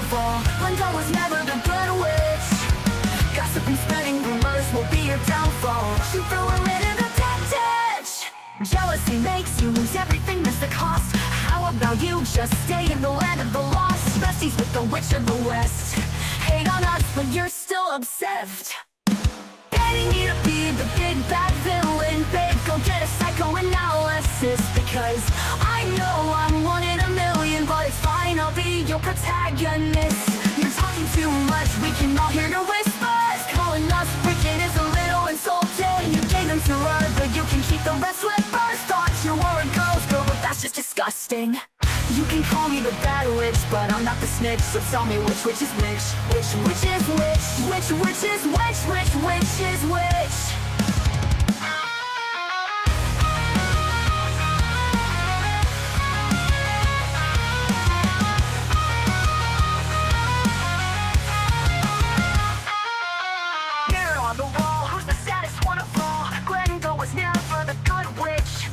downfall. Linda was never the good witch. Gossip and spreading rumors will be your downfall. She threw her into the dead ditch. Jealousy makes you lose everything, that's the cost. How about you just stay in the land of the lost? Besties with the witch of the west. Hate on us, but you're still obsessed. Getting me to be the big bad villain, babe, go get a psychoanalysis. Because I know I'm one in a million, but it's fine, I'll be your protagonist. You're talking too much, we can all hear your whispers. Calling us wicked is a little insulting. You gave them to her, but you can keep the rest with birds. Thought you were a girl's girl, but that's just disgusting. You can call me the bad witch, but I'm not the snitch. So tell me which is which? Which is which? Which is which is which? Mirror on the wall, who's the saddest one of all? Glenda was never the good witch.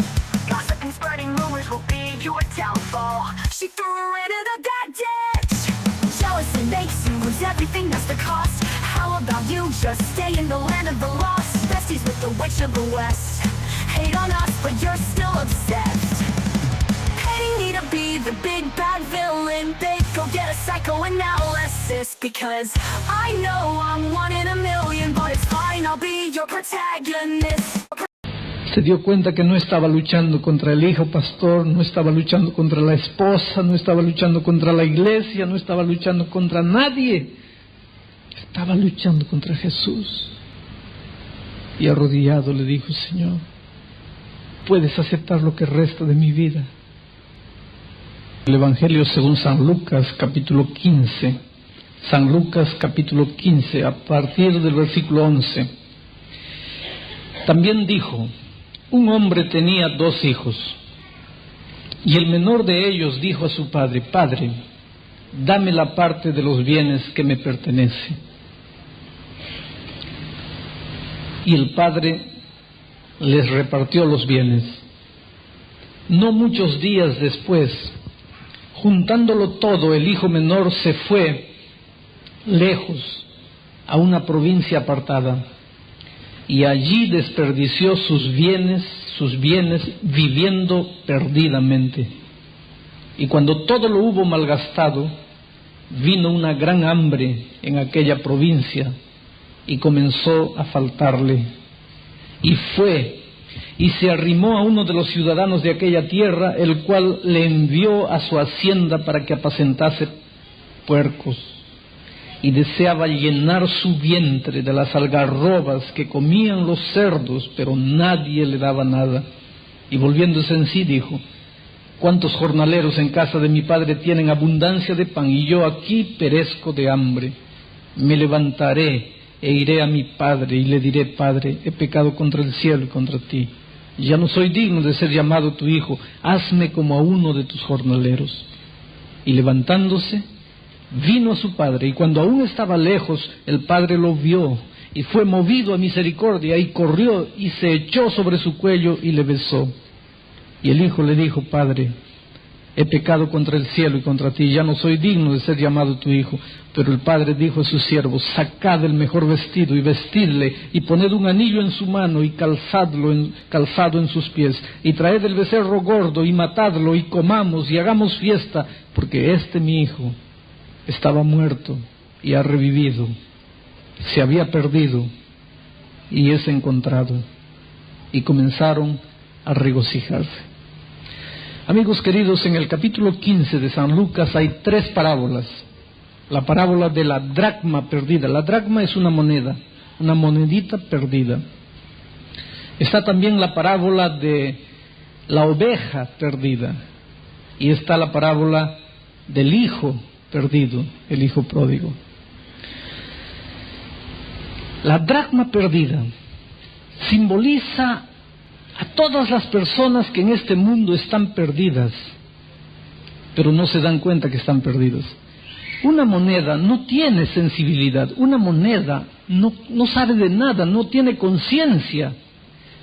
Gossip and spreading rumors will be your downfall. She threw her into the dead ditch. Jealousy makes you lose everything, that's the cost. How about you just stay in the land of the lost? Besties with the witch of the west. Hate on us, but you're still obsessed. Hating me to be the big bad villain, babe, go get a psychoanalysis. Because I know I'm one in a million, but it's fine, I'll be your protagonist. Se dio cuenta que no estaba luchando contra el hijo pastor, no estaba luchando contra la esposa, no estaba luchando contra la iglesia, no estaba luchando contra nadie. Estaba luchando contra Jesús. Y arrodillado le dijo: Señor, puedes aceptar lo que resta de mi vida. El Evangelio según San Lucas, capítulo 15. San Lucas, capítulo 15, a partir del versículo 11. También dijo: un hombre tenía 2 hijos, y el menor de ellos dijo a su padre: Padre, dame la parte de los bienes que me pertenece. Y el padre les repartió los bienes. No muchos días después, juntándolo todo, el hijo menor se fue lejos a una provincia apartada, y allí desperdició sus bienes viviendo perdidamente. Y cuando todo lo hubo malgastado, vino una gran hambre en aquella provincia y comenzó a faltarle. Y fue y se arrimó a uno de los ciudadanos de aquella tierra, el cual le envió a su hacienda para que apacentase puercos. Y deseaba llenar su vientre de las algarrobas que comían los cerdos, pero nadie le daba nada. Y volviéndose en sí dijo: ¿cuántos jornaleros en casa de mi padre tienen abundancia de pan, y yo aquí perezco de hambre? Me levantaré e iré a mi padre y le diré: Padre, he pecado contra el cielo y contra ti. Ya no soy digno de ser llamado tu hijo. Hazme como a uno de tus jornaleros. Y levantándose, vino a su padre, y cuando aún estaba lejos, el padre lo vio, y fue movido a misericordia, y corrió, y se echó sobre su cuello, y le besó. Y el hijo le dijo: Padre, he pecado contra el cielo y contra ti, ya no soy digno de ser llamado tu hijo. Pero el padre dijo a sus siervos: sacad el mejor vestido, y vestidle, y poned un anillo en su mano, y calzado en sus pies, y traed el becerro gordo, y matadlo, y comamos, y hagamos fiesta, porque mi hijo estaba muerto y ha revivido, se había perdido y es encontrado. Y comenzaron a regocijarse. Amigos queridos, en el capítulo 15 de San Lucas hay 3 parábolas. La parábola de la dracma perdida. La dracma es una moneda, una monedita perdida. Está también la parábola de la oveja perdida. Y está la parábola del hijo perdido, el hijo pródigo. La dracma perdida simboliza a todas las personas que en este mundo están perdidas, pero no se dan cuenta que están perdidas. Una moneda no tiene sensibilidad, una moneda no sabe de nada, no tiene conciencia.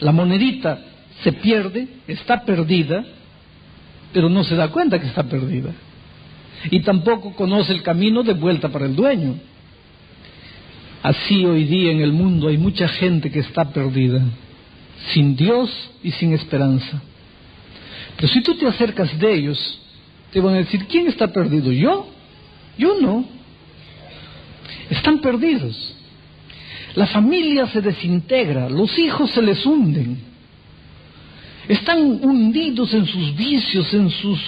La monedita se pierde, está perdida, pero no se da cuenta que está perdida. y tampoco conoce el camino de vuelta para el dueño. Así hoy día en el mundo hay mucha gente que está perdida, sin Dios y sin esperanza. Pero si tú te acercas de ellos, te van a decir, ¿quién está perdido? ¿Yo? Yo no. Están perdidos. La familia se desintegra, los hijos se les hunden. Están hundidos en sus vicios, en sus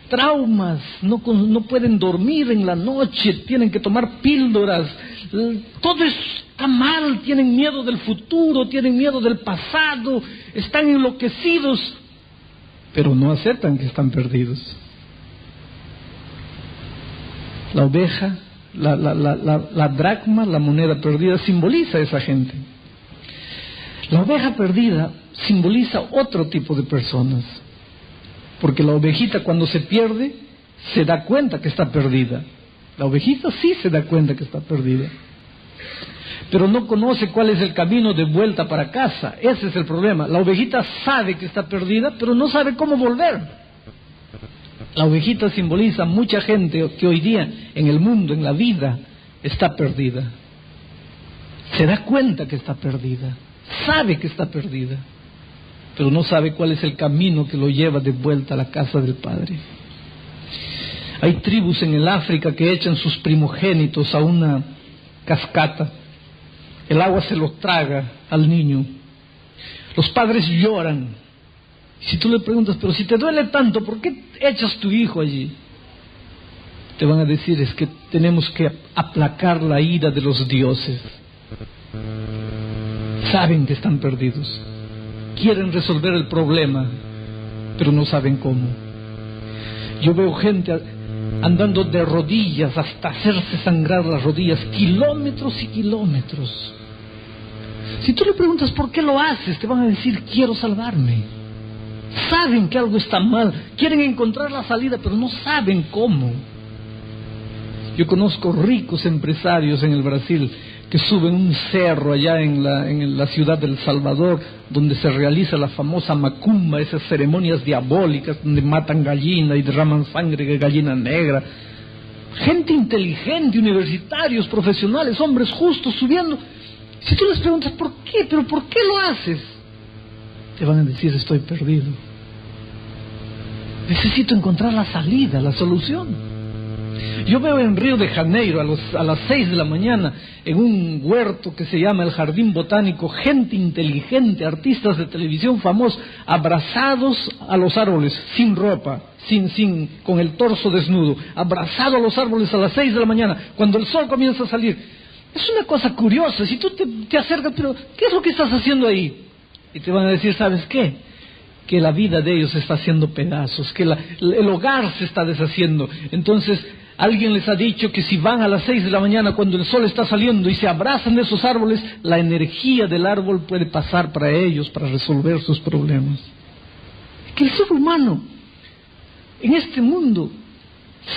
traumas, no pueden dormir en la noche, tienen que tomar píldoras, todo está mal, tienen miedo del futuro, tienen miedo del pasado, están enloquecidos, pero no aceptan que están perdidos. La oveja, la dracma, la moneda perdida, simboliza a esa gente. La oveja perdida simboliza otro tipo de personas, porque la ovejita cuando se pierde se da cuenta que está perdida. La ovejita sí se da cuenta que está perdida, pero no conoce cuál es el camino de vuelta para casa. Ese es el problema. La ovejita sabe que está perdida, pero no sabe cómo volver. La ovejita simboliza mucha gente que hoy día en el mundo, en la vida, está perdida. Se da cuenta que está perdida, sabe que está perdida, pero no sabe cuál es el camino que lo lleva de vuelta a la casa del Padre. Hay tribus en el África que echan sus primogénitos a una cascata. El agua se los traga al niño. Los padres lloran. Si tú le preguntas, pero si te duele tanto, ¿por qué echas tu hijo allí? Te van a decir, es que tenemos que aplacar la ira de los dioses. Saben que están perdidos. Quieren resolver el problema, pero no saben cómo. Yo veo gente andando de rodillas hasta hacerse sangrar las rodillas, kilómetros y kilómetros. Si tú le preguntas por qué lo haces, te van a decir, quiero salvarme. Saben que algo está mal, quieren encontrar la salida, pero no saben cómo. Yo conozco ricos empresarios en el Brasil que suben un cerro allá en la ciudad de El Salvador, donde se realiza la famosa macumba, esas ceremonias diabólicas donde matan gallina y derraman sangre de gallina negra. Gente inteligente, universitarios, profesionales, hombres justos subiendo. Si tú les preguntas, ¿por qué? ¿Pero por qué lo haces? Te van a decir, estoy perdido. Necesito encontrar la salida, la solución. Yo veo en Río de Janeiro a las 6 de la mañana, en un huerto que se llama el Jardín Botánico, gente inteligente, artistas de televisión famosos, abrazados a los árboles, sin ropa, con el torso desnudo, abrazados a los árboles a las 6 de la mañana, cuando el sol comienza a salir. Es una cosa curiosa. Si tú te acercas, pero ¿qué es lo que estás haciendo ahí? Y te van a decir, ¿sabes qué? Que la vida de ellos se está haciendo pedazos, que el hogar se está deshaciendo. Entonces, alguien les ha dicho que si van a las 6 de la mañana cuando el sol está saliendo y se abrazan de esos árboles, la energía del árbol puede pasar para ellos, para resolver sus problemas. Que el ser humano, en este mundo,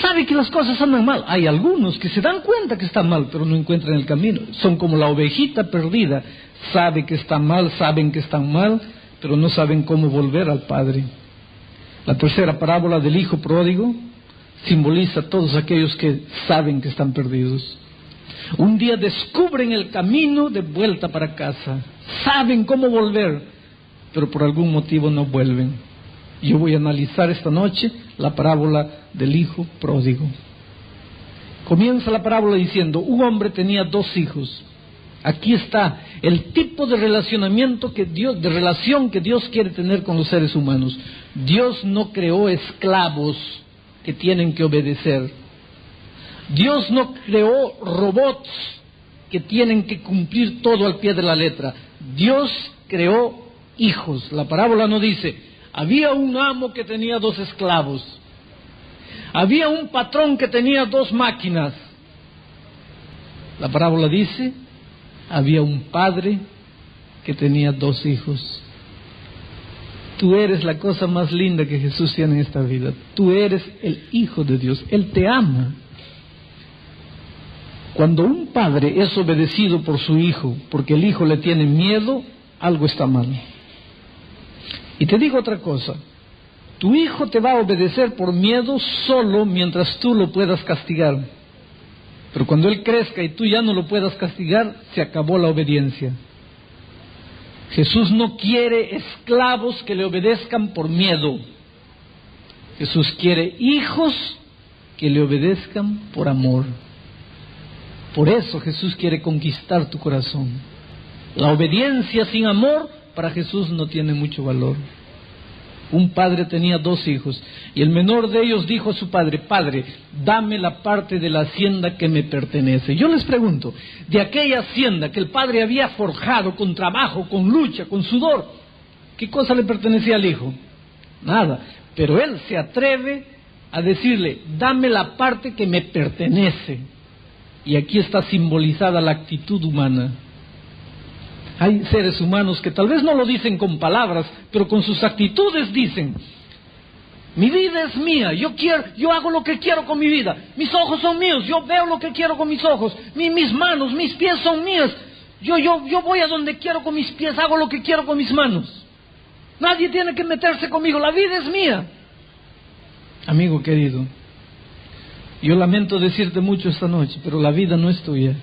sabe que las cosas andan mal. Hay algunos que se dan cuenta que están mal, pero no encuentran el camino. Son como la ovejita perdida. Sabe que está mal, saben que están mal, pero no saben cómo volver al Padre. La tercera parábola del hijo pródigo simboliza a todos aquellos que saben que están perdidos. Un día descubren el camino de vuelta para casa, saben cómo volver, pero por algún motivo no vuelven. Yo voy a analizar esta noche la parábola del hijo pródigo. Comienza la parábola diciendo, un hombre tenía 2 hijos. Aquí está el tipo de relación que Dios quiere tener con los seres humanos. Dios no creó esclavos que tienen que obedecer. Dios no creó robots que tienen que cumplir todo al pie de la letra. Dios creó hijos. La parábola no dice, había un amo que tenía 2 esclavos. Había un patrón que tenía 2 máquinas. La parábola dice, había un padre que tenía 2 hijos. Tú eres la cosa más linda que Jesús tiene en esta vida. Tú eres el Hijo de Dios. Él te ama. Cuando un padre es obedecido por su hijo, porque el hijo le tiene miedo, algo está mal. Y te digo otra cosa. Tu hijo te va a obedecer por miedo solo mientras tú lo puedas castigar. Pero cuando él crezca y tú ya no lo puedas castigar, se acabó la obediencia. Jesús no quiere esclavos que le obedezcan por miedo. Jesús quiere hijos que le obedezcan por amor. Por eso Jesús quiere conquistar tu corazón. La obediencia sin amor para Jesús no tiene mucho valor. Un padre tenía 2 hijos y el menor de ellos dijo a su padre: Padre, dame la parte de la hacienda que me pertenece. Yo les pregunto, de aquella hacienda que el padre había forjado con trabajo, con lucha, con sudor, ¿qué cosa le pertenecía al hijo? Nada. Pero él se atreve a decirle: dame la parte que me pertenece. Y aquí está simbolizada la actitud humana. Hay seres humanos que tal vez no lo dicen con palabras, pero con sus actitudes dicen: mi vida es mía, yo hago lo que quiero con mi vida, mis ojos son míos, yo veo lo que quiero con mis ojos, mis manos, mis pies son mías, yo voy a donde quiero con mis pies, hago lo que quiero con mis manos, nadie tiene que meterse conmigo, la vida es mía. Amigo querido, yo lamento decirte mucho esta noche, pero la vida no es tuya.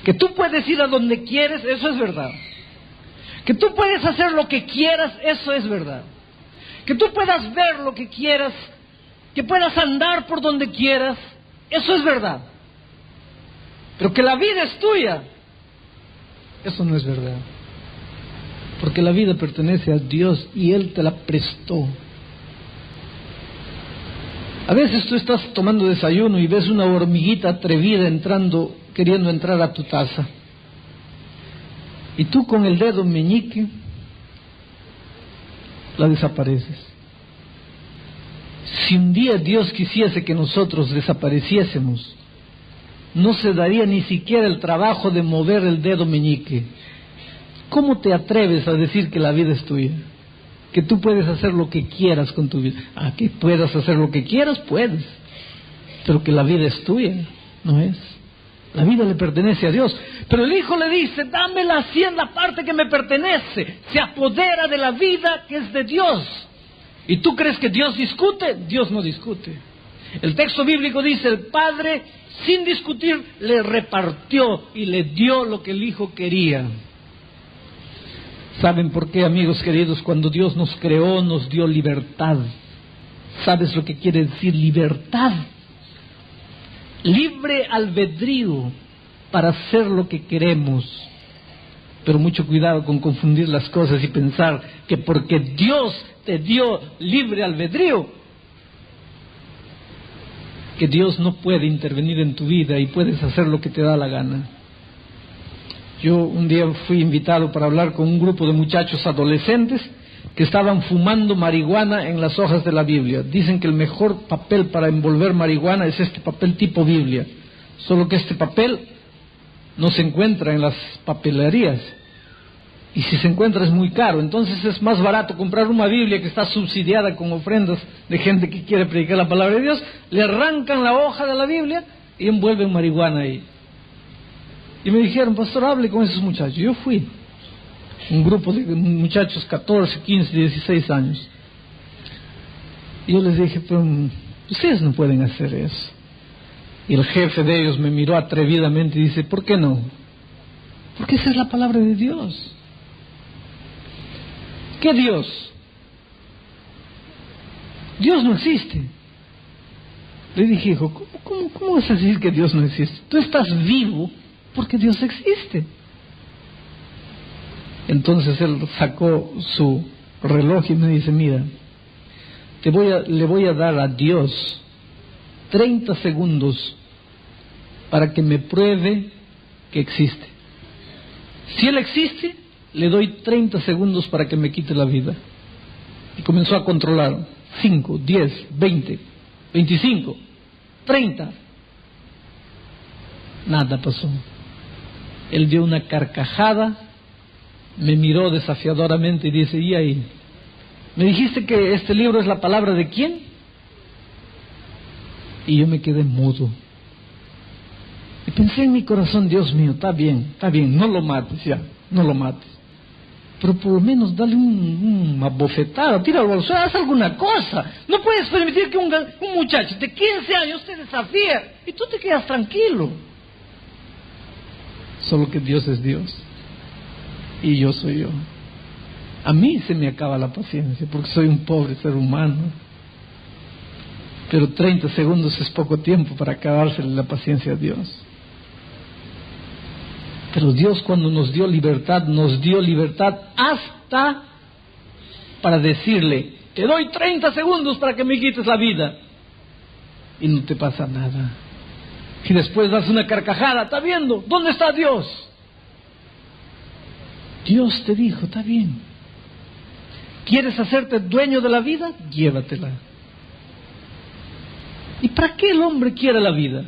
Que tú puedes ir a donde quieres, eso es verdad. Que tú puedes hacer lo que quieras, eso es verdad. Que tú puedas ver lo que quieras, que puedas andar por donde quieras, eso es verdad. Pero que la vida es tuya, eso no es verdad. Porque la vida pertenece a Dios y Él te la prestó. A veces tú estás tomando desayuno y ves una hormiguita atrevida queriendo entrar a tu taza. Y tú con el dedo meñique la desapareces. Si un día Dios quisiese que nosotros desapareciésemos, no se daría ni siquiera el trabajo de mover el dedo meñique. ¿Cómo te atreves a decir que la vida es tuya? Que tú puedes hacer lo que quieras con tu vida. Que puedas hacer lo que quieras, puedes. Pero que la vida es tuya, no es. La vida le pertenece a Dios. Pero el hijo le dice: dame la hacienda, parte que me pertenece. Se apodera de la vida que es de Dios. ¿Y tú crees que Dios discute? Dios no discute. El texto bíblico dice: el padre, sin discutir, le repartió y le dio lo que el hijo quería. ¿Saben por qué, amigos queridos? Cuando Dios nos creó, nos dio libertad. ¿Sabes lo que quiere decir libertad? Libre albedrío para hacer lo que queremos. Pero mucho cuidado con confundir las cosas y pensar que porque Dios te dio libre albedrío, que Dios no puede intervenir en tu vida y puedes hacer lo que te da la gana. Yo un día fui invitado para hablar con un grupo de muchachos adolescentes que estaban fumando marihuana en las hojas de la Biblia. Dicen que el mejor papel para envolver marihuana es este papel tipo Biblia. Solo que este papel no se encuentra en las papelerías. Y si se encuentra es muy caro. Entonces es más barato comprar una Biblia que está subsidiada con ofrendas de gente que quiere predicar la palabra de Dios. Le arrancan la hoja de la Biblia y envuelven marihuana ahí. Y me dijeron: pastor, hable con esos muchachos. Yo fui. Un grupo de muchachos, 14, 15, 16 años. Y yo les dije: pero ustedes no pueden hacer eso. Y el jefe de ellos me miró atrevidamente y dice: ¿por qué no? Porque esa es la palabra de Dios. ¿Qué Dios? Dios no existe. Le dije: hijo, ¿cómo vas a decir que Dios no existe? Tú estás vivo porque Dios existe. Entonces él sacó su reloj y me dice: mira, le voy a dar a Dios 30 segundos para que me pruebe que existe. Si Él existe, le doy 30 segundos para que me quite la vida. Y comenzó a controlar: 5, 10, 20, 25, 30. Nada pasó. Él dio una carcajada, me miró desafiadoramente y dice: ¿y ahí? ¿Me dijiste que este libro es la palabra de quién? Y yo me quedé mudo. Y pensé en mi corazón: Dios mío, está bien, no lo mates ya, no lo mates. pero por lo menos dale una bofetada, tíralo al suelo, haz alguna cosa. No puedes permitir que un muchacho de 15 años te desafíe y tú te quedas tranquilo. Solo que Dios es Dios y yo soy yo. A mí se me acaba la paciencia porque soy un pobre ser humano. Pero 30 segundos es poco tiempo para acabársele la paciencia a Dios. Pero Dios, cuando nos dio libertad hasta para decirle: te doy 30 segundos para que me quites la vida. Y no te pasa nada. Y después das una carcajada. ¿Está viendo? ¿Dónde está Dios? Dios te dijo: está bien. ¿Quieres hacerte dueño de la vida? Llévatela. ¿Y para qué el hombre quiere la vida?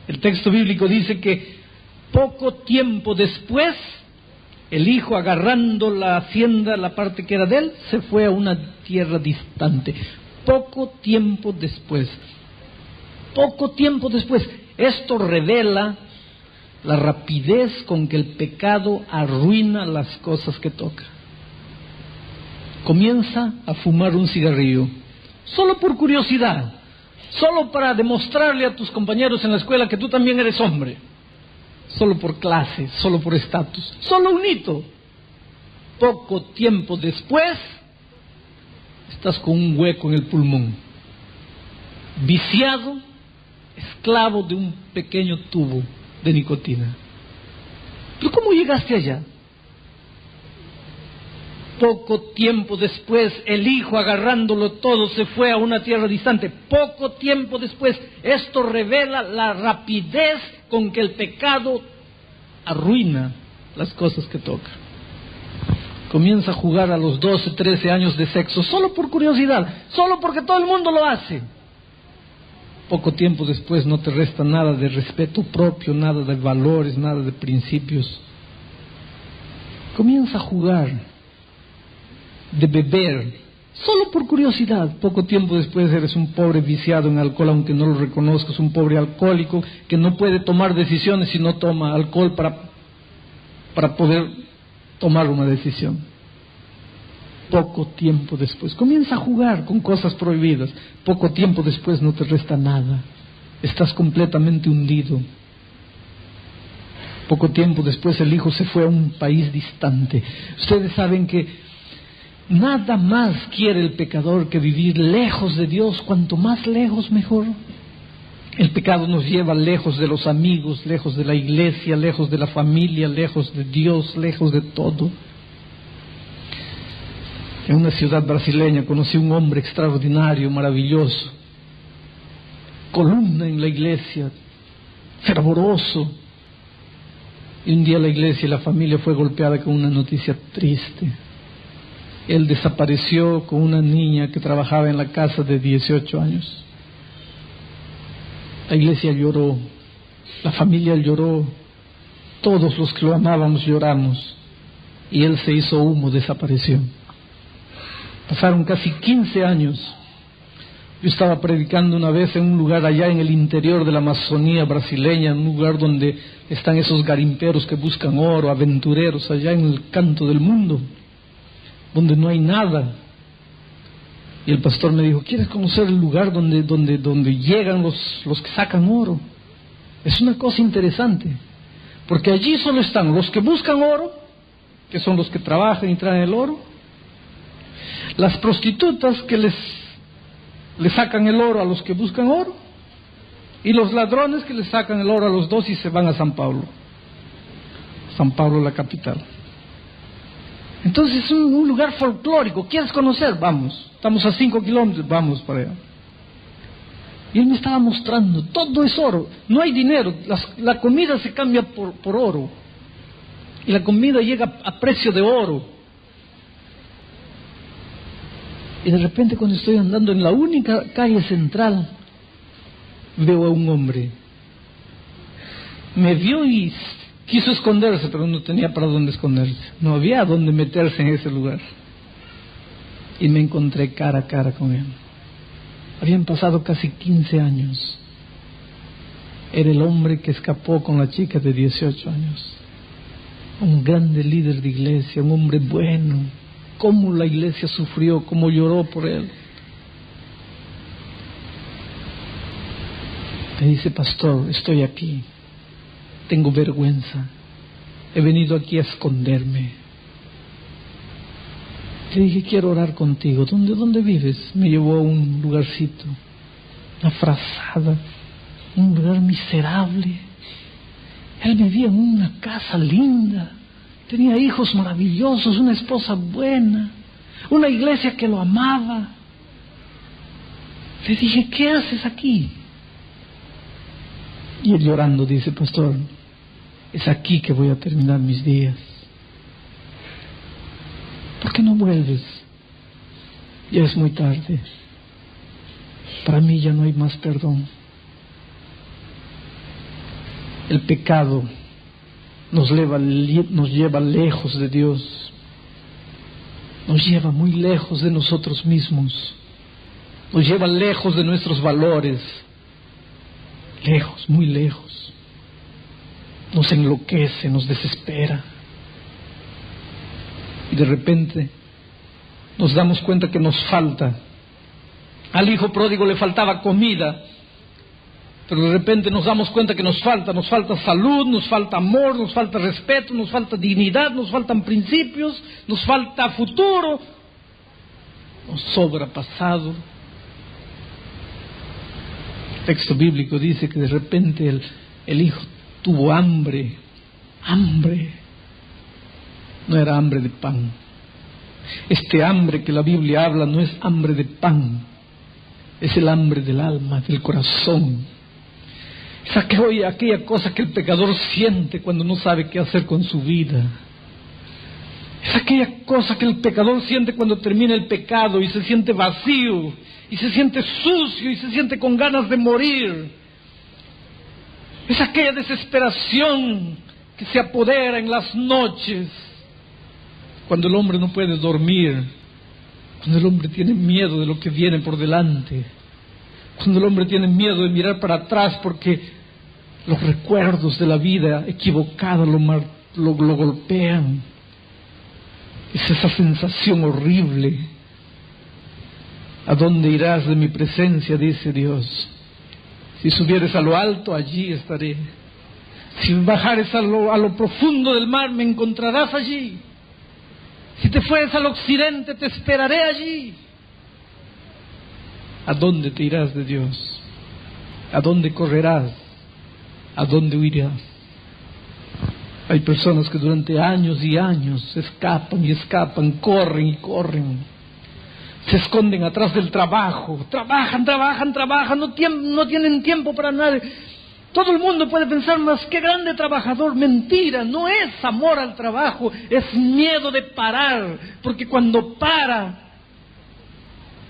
El texto bíblico dice que poco tiempo después, el hijo, agarrando la hacienda, la parte que era de él, se fue a una tierra distante. Poco tiempo después. Poco tiempo después. Esto revela la rapidez con que el pecado arruina las cosas que toca. Comienza a fumar un cigarrillo, solo por curiosidad, solo para demostrarle a tus compañeros en la escuela que tú también eres hombre, solo por clase, solo por estatus, solo un hito. Poco tiempo después, estás con un hueco en el pulmón, viciado, esclavo de un pequeño tubo de nicotina. ¿Pero cómo llegaste allá? Poco tiempo después, el hijo, agarrándolo todo, se fue a una tierra distante. Poco tiempo después, esto revela la rapidez con que el pecado arruina las cosas que toca. Comienza a jugar a los 12, 13 años de sexo, solo por curiosidad, solo porque todo el mundo lo hace. Poco tiempo después no te resta nada de respeto propio, nada de valores, nada de principios. Comienza a jugar, de beber, solo por curiosidad. Poco tiempo después eres un pobre viciado en alcohol, aunque no lo reconozcas, un pobre alcohólico que no puede tomar decisiones si no toma alcohol para poder tomar una decisión. Poco tiempo después comienza a jugar con cosas prohibidas. Poco tiempo después no te resta nada, estás completamente hundido. Poco tiempo después el hijo se fue a un país distante. Ustedes saben que nada más quiere el pecador que vivir lejos de Dios. Cuanto más lejos, mejor. El pecado nos lleva lejos de los amigos, lejos de la iglesia, lejos de la familia, lejos de Dios, lejos de todo. En una ciudad brasileña conocí un hombre extraordinario, maravilloso, columna en la iglesia, fervoroso. Y un día la iglesia y la familia fue golpeada con una noticia triste. Él desapareció con una niña que trabajaba en la casa de 18 años. La iglesia lloró, la familia lloró, todos los que lo amábamos lloramos, y él se hizo humo, desapareció. Pasaron casi 15 años. Yo estaba predicando una vez en un lugar allá en el interior de la Amazonía brasileña, en un lugar donde están esos garimperos que buscan oro, aventureros, allá en el canto del mundo, donde no hay nada. Y el pastor me dijo: ¿quieres conocer el lugar donde llegan los que sacan oro? Es una cosa interesante, porque allí solo están los que buscan oro, que son los que trabajan y traen el oro, las prostitutas que le sacan el oro a los que buscan oro, y los ladrones que le sacan el oro a los dos y se van a San Pablo, la capital. Entonces es un lugar folclórico. ¿Quieres conocer? Vamos. Estamos a 5 kilómetros, vamos para allá. Y él me estaba mostrando, todo es oro, no hay dinero, la comida se cambia por oro, y la comida llega a precio de oro. Y de repente, cuando estoy andando en la única calle central, veo a un hombre. Me vio y quiso esconderse, pero no tenía para dónde esconderse. No había dónde meterse en ese lugar. Y me encontré cara a cara con él. Habían pasado casi 15 años. Era el hombre que escapó con la chica de 18 años. un grande líder de iglesia, un hombre bueno. Cómo la iglesia sufrió, cómo lloró por él. Me dice: pastor, estoy aquí, tengo vergüenza, he venido aquí a esconderme. Le dije: quiero orar contigo. ¿Dónde vives? Me llevó a un lugarcito, una frazada, un lugar miserable. Él vivía en una casa linda, tenía hijos maravillosos, una esposa buena, una iglesia que lo amaba. Le dije: ¿qué haces aquí? Y él llorando dice: pastor, es aquí que voy a terminar mis días. ¿Por qué no vuelves? Ya es muy tarde. Para mí ya no hay más perdón. El pecado nos lleva lejos de Dios, nos lleva muy lejos de nosotros mismos, nos lleva lejos de nuestros valores, lejos, muy lejos. Nos enloquece, nos desespera. Y de repente nos damos cuenta que nos falta. Al hijo pródigo le faltaba comida, pero de repente nos damos cuenta que nos falta salud, nos falta amor, nos falta respeto, nos falta dignidad, nos faltan principios, nos falta futuro, nos sobra pasado. El texto bíblico dice que de repente el hijo tuvo hambre. No era hambre de pan. Este hambre que la Biblia habla no es hambre de pan, es el hambre del alma, del corazón. Es aquella cosa que el pecador siente cuando no sabe qué hacer con su vida. Es aquella cosa que el pecador siente cuando termina el pecado y se siente vacío, y se siente sucio, y se siente con ganas de morir. Es aquella desesperación que se apodera en las noches, cuando el hombre no puede dormir, cuando el hombre tiene miedo de lo que viene por delante, cuando el hombre tiene miedo de mirar para atrás porque los recuerdos de la vida equivocada lo golpean. Es esa sensación horrible. ¿A dónde irás de mi presencia?, dice Dios. Si subieres a lo alto, allí estaré. Si bajares a lo profundo del mar, me encontrarás allí. Si te fueres al occidente, te esperaré allí. ¿A dónde te irás de Dios? ¿A dónde correrás? ¿A dónde huirás? Hay personas que durante años y años escapan y escapan, corren y corren. Se esconden atrás del trabajo. Trabajan, no tienen tiempo para nada. Todo el mundo puede pensar: más qué grande trabajador. Mentira, no es amor al trabajo, es miedo de parar, porque cuando para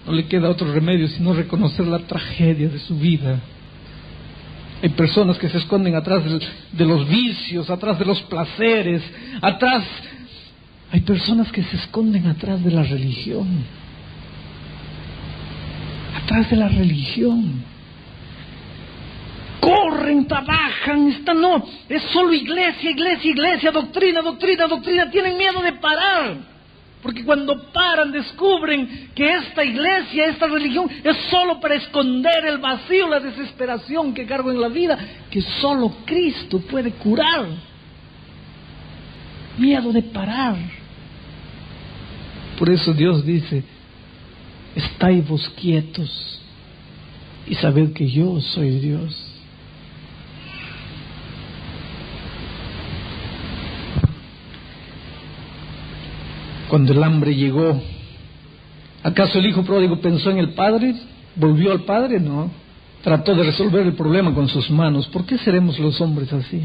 no le queda otro remedio sino reconocer la tragedia de su vida. Hay personas que se esconden atrás de los vicios, atrás de los placeres, hay personas que se esconden atrás de la religión. Atrás de la religión. Corren, trabajan, es solo iglesia, doctrina, tienen miedo de parar. Porque cuando paran descubren que esta iglesia, esta religión es solo para esconder el vacío, la desesperación que cargo en la vida, que solo Cristo puede curar. Miedo de parar. Por eso Dios dice: estáis vos quietos y sabed que yo soy Dios. Cuando el hambre llegó, ¿acaso el hijo pródigo pensó en el padre? ¿Volvió al padre? No. Trató de resolver el problema con sus manos. ¿Por qué seremos los hombres así?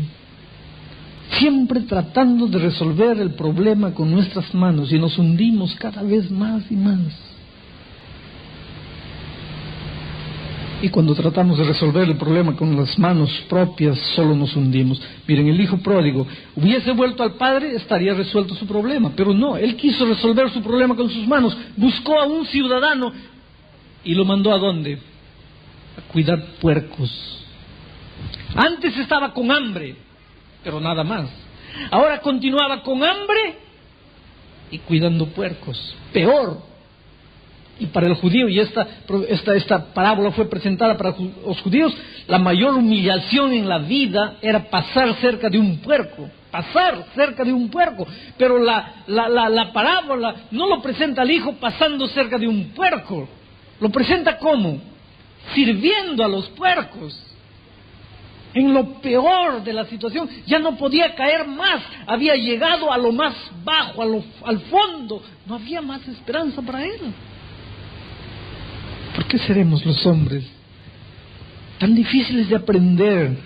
Siempre tratando de resolver el problema con nuestras manos, y nos hundimos cada vez más y más. Y cuando tratamos de resolver el problema con las manos propias, solo nos hundimos. Miren, el hijo pródigo hubiese vuelto al padre, estaría resuelto su problema, pero no, él quiso resolver su problema con sus manos. Buscó a un ciudadano y lo mandó ¿a dónde? A cuidar puercos. Antes estaba con hambre, pero nada más. Ahora continuaba con hambre y cuidando puercos. Peor. Y para el judío, y esta parábola fue presentada para los judíos, la mayor humillación en la vida era pasar cerca de un puerco. Pasar cerca de un puerco. Pero la parábola no lo presenta al hijo pasando cerca de un puerco. Lo presenta ¿cómo? Sirviendo a los puercos. En lo peor de la situación, ya no podía caer más, había llegado a lo más bajo, al fondo, no había más esperanza para él. ¿Por qué seremos los hombres tan difíciles de aprender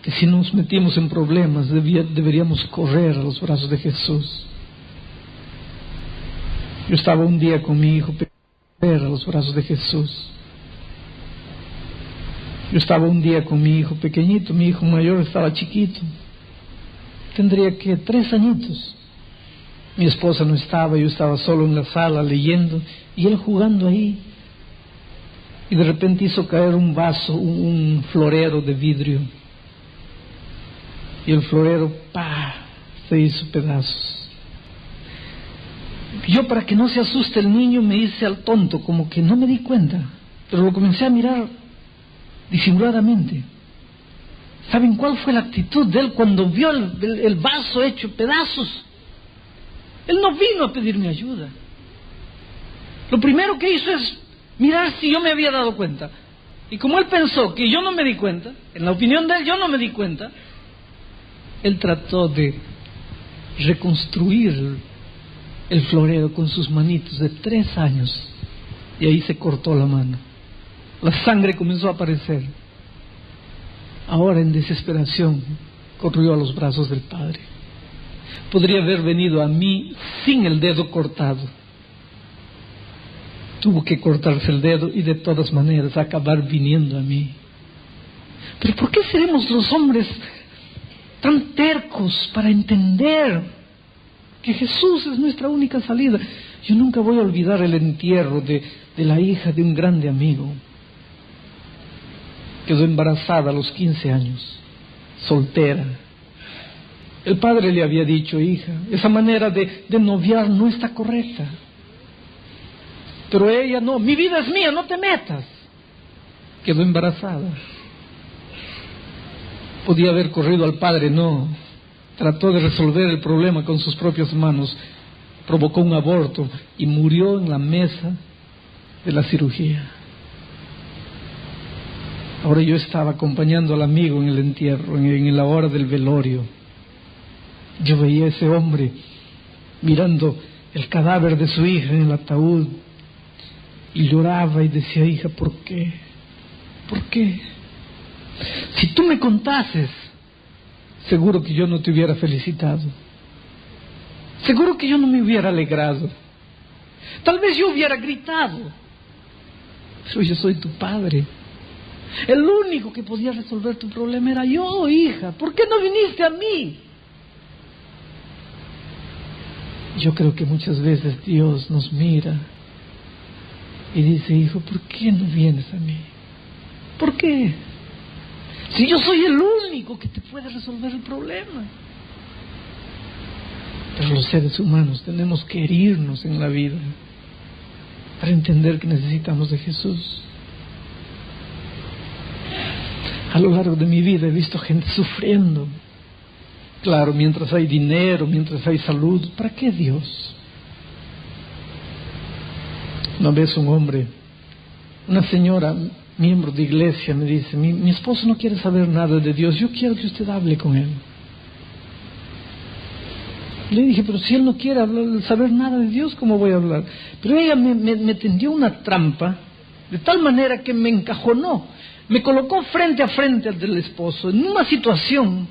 que si nos metimos en problemas deberíamos correr a los brazos de Jesús? Yo estaba un día con mi hijo, correr a los brazos de Jesús. Yo estaba un día con mi hijo pequeñito, mi hijo mayor estaba chiquito, tendría que 3 añitos. Mi esposa no estaba, yo estaba solo en la sala leyendo y él jugando ahí. Y de repente hizo caer un vaso, un florero de vidrio. Y el florero, ¡pah!, se hizo pedazos. Yo, para que no se asuste el niño, me hice al tonto, como que no me di cuenta, pero lo comencé a mirar disimuladamente. ¿Saben cuál fue la actitud de él cuando vio el vaso hecho pedazos? Él no vino a pedirme ayuda. Lo primero que hizo es mirar si yo me había dado cuenta. Y como él pensó que yo no me di cuenta, en la opinión de él yo no me di cuenta, él trató de reconstruir el florero con sus manitos de 3 años. Y ahí se cortó la mano. La sangre comenzó a aparecer. Ahora, en desesperación, corrió a los brazos del Padre. Podría haber venido a mí sin el dedo cortado. Tuvo que cortarse el dedo y de todas maneras acabar viniendo a mí. Pero ¿por qué seremos los hombres tan tercos para entender que Jesús es nuestra única salida? Yo nunca voy a olvidar el entierro de la hija de un grande amigo. Quedó embarazada a los 15 años, soltera. El padre le había dicho: hija, esa manera de noviar no está correcta. Pero ella no, mi vida es mía, no te metas. Quedó embarazada. Podía haber corrido al padre, no. Trató de resolver el problema con sus propias manos. Provocó un aborto y murió en la mesa de la cirugía. Ahora yo estaba acompañando al amigo en el entierro, en la hora del velorio. Yo veía a ese hombre mirando el cadáver de su hija en el ataúd y lloraba y decía: hija, ¿por qué? ¿Por qué? Si tú me contases, seguro que yo no te hubiera felicitado. Seguro que yo no me hubiera alegrado. Tal vez yo hubiera gritado. Pero yo soy tu padre. El único que podía resolver tu problema era yo, hija. ¿Por qué no viniste a mí? Yo creo que muchas veces Dios nos mira y dice: hijo, ¿por qué no vienes a mí? ¿Por qué? Si yo soy el único que te puede resolver el problema. Pero los seres humanos tenemos que herirnos en la vida para entender que necesitamos de Jesús. A lo largo de mi vida he visto gente sufriendo. Claro, mientras hay dinero, mientras hay salud, ¿para qué Dios? Una vez un hombre, una señora, miembro de iglesia, me dice: mi esposo no quiere saber nada de Dios, yo quiero que usted hable con él. Le dije: pero si él no quiere saber nada de Dios, ¿cómo voy a hablar? Pero ella me tendió una trampa, de tal manera que me encajonó. Me colocó frente a frente al del esposo, en una situación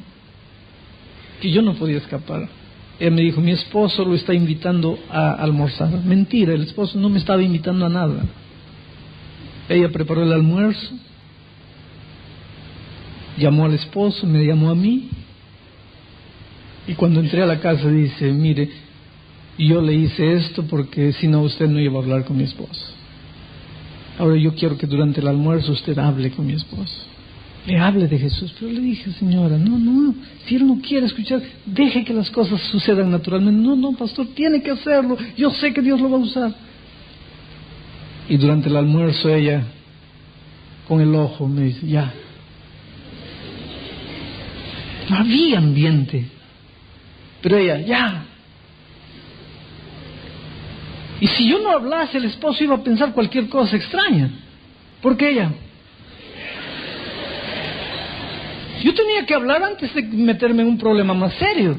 que yo no podía escapar. Ella me dijo: mi esposo lo está invitando a almorzar. Mentira, el esposo no me estaba invitando a nada. Ella preparó el almuerzo, llamó al esposo, me llamó a mí, y cuando entré a la casa dice: mire, yo le hice esto porque si no usted no iba a hablar con mi esposo. Ahora yo quiero que durante el almuerzo usted hable con mi esposo. le hable de Jesús. Pero le dije, señora, no, si él no quiere escuchar, deje que las cosas sucedan naturalmente. No, pastor, tiene que hacerlo, yo sé que Dios lo va a usar. Y durante el almuerzo ella, con el ojo, me dice, ya. No había ambiente, pero ella, ya. Y si yo no hablase, el esposo iba a pensar cualquier cosa extraña, porque ella... Yo tenía que hablar antes de meterme en un problema más serio.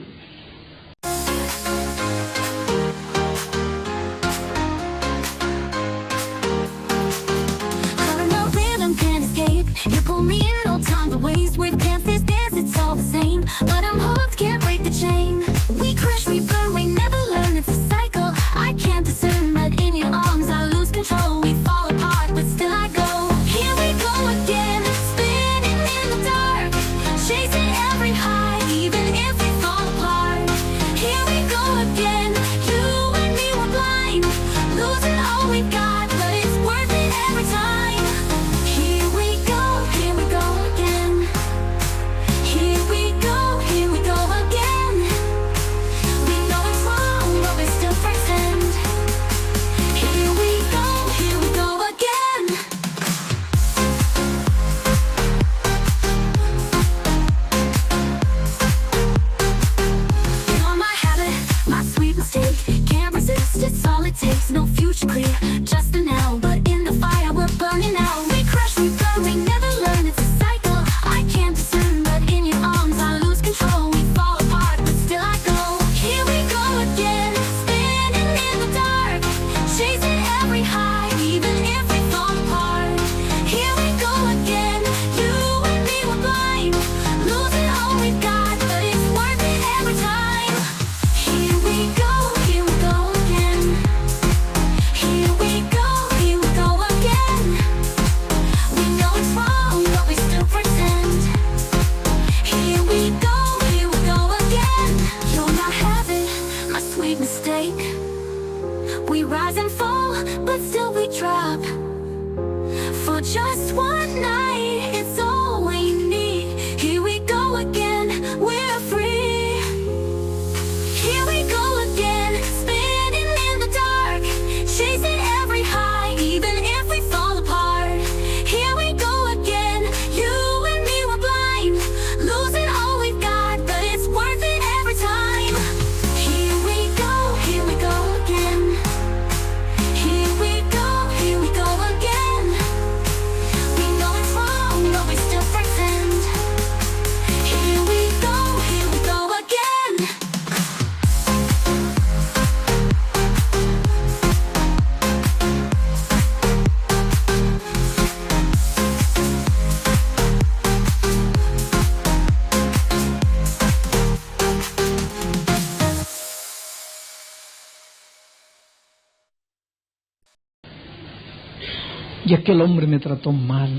Y aquel hombre me trató mal.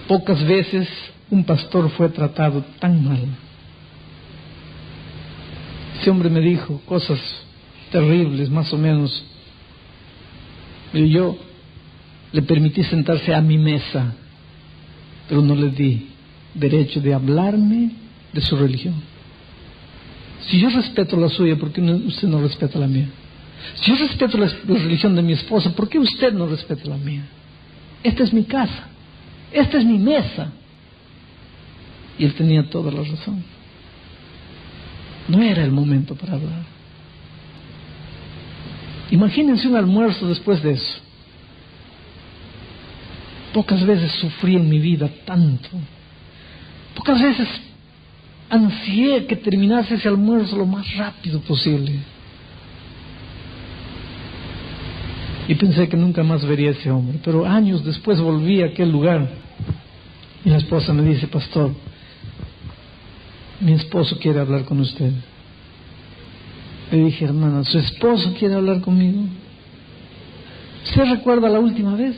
Pocas veces un pastor fue tratado tan mal. Ese hombre me dijo cosas terribles, más o menos. Y yo le permití sentarse a mi mesa, pero no le di derecho de hablarme de su religión. Si yo respeto la suya, ¿por qué usted no respeta la mía? Si yo respeto la religión de mi esposa, ¿por qué usted no respeta la mía? Esta es mi casa, esta es mi mesa. Y él tenía toda la razón. No era el momento para hablar. Imagínense un almuerzo después de eso. Pocas veces sufrí en mi vida tanto. Pocas veces ansié que terminase ese almuerzo lo más rápido posible. Y pensé que nunca más vería a ese hombre. Pero años después volví a aquel lugar. Y la esposa me dice, pastor, mi esposo quiere hablar con usted. Le dije, hermana, ¿su esposo quiere hablar conmigo? ¿Usted recuerda la última vez?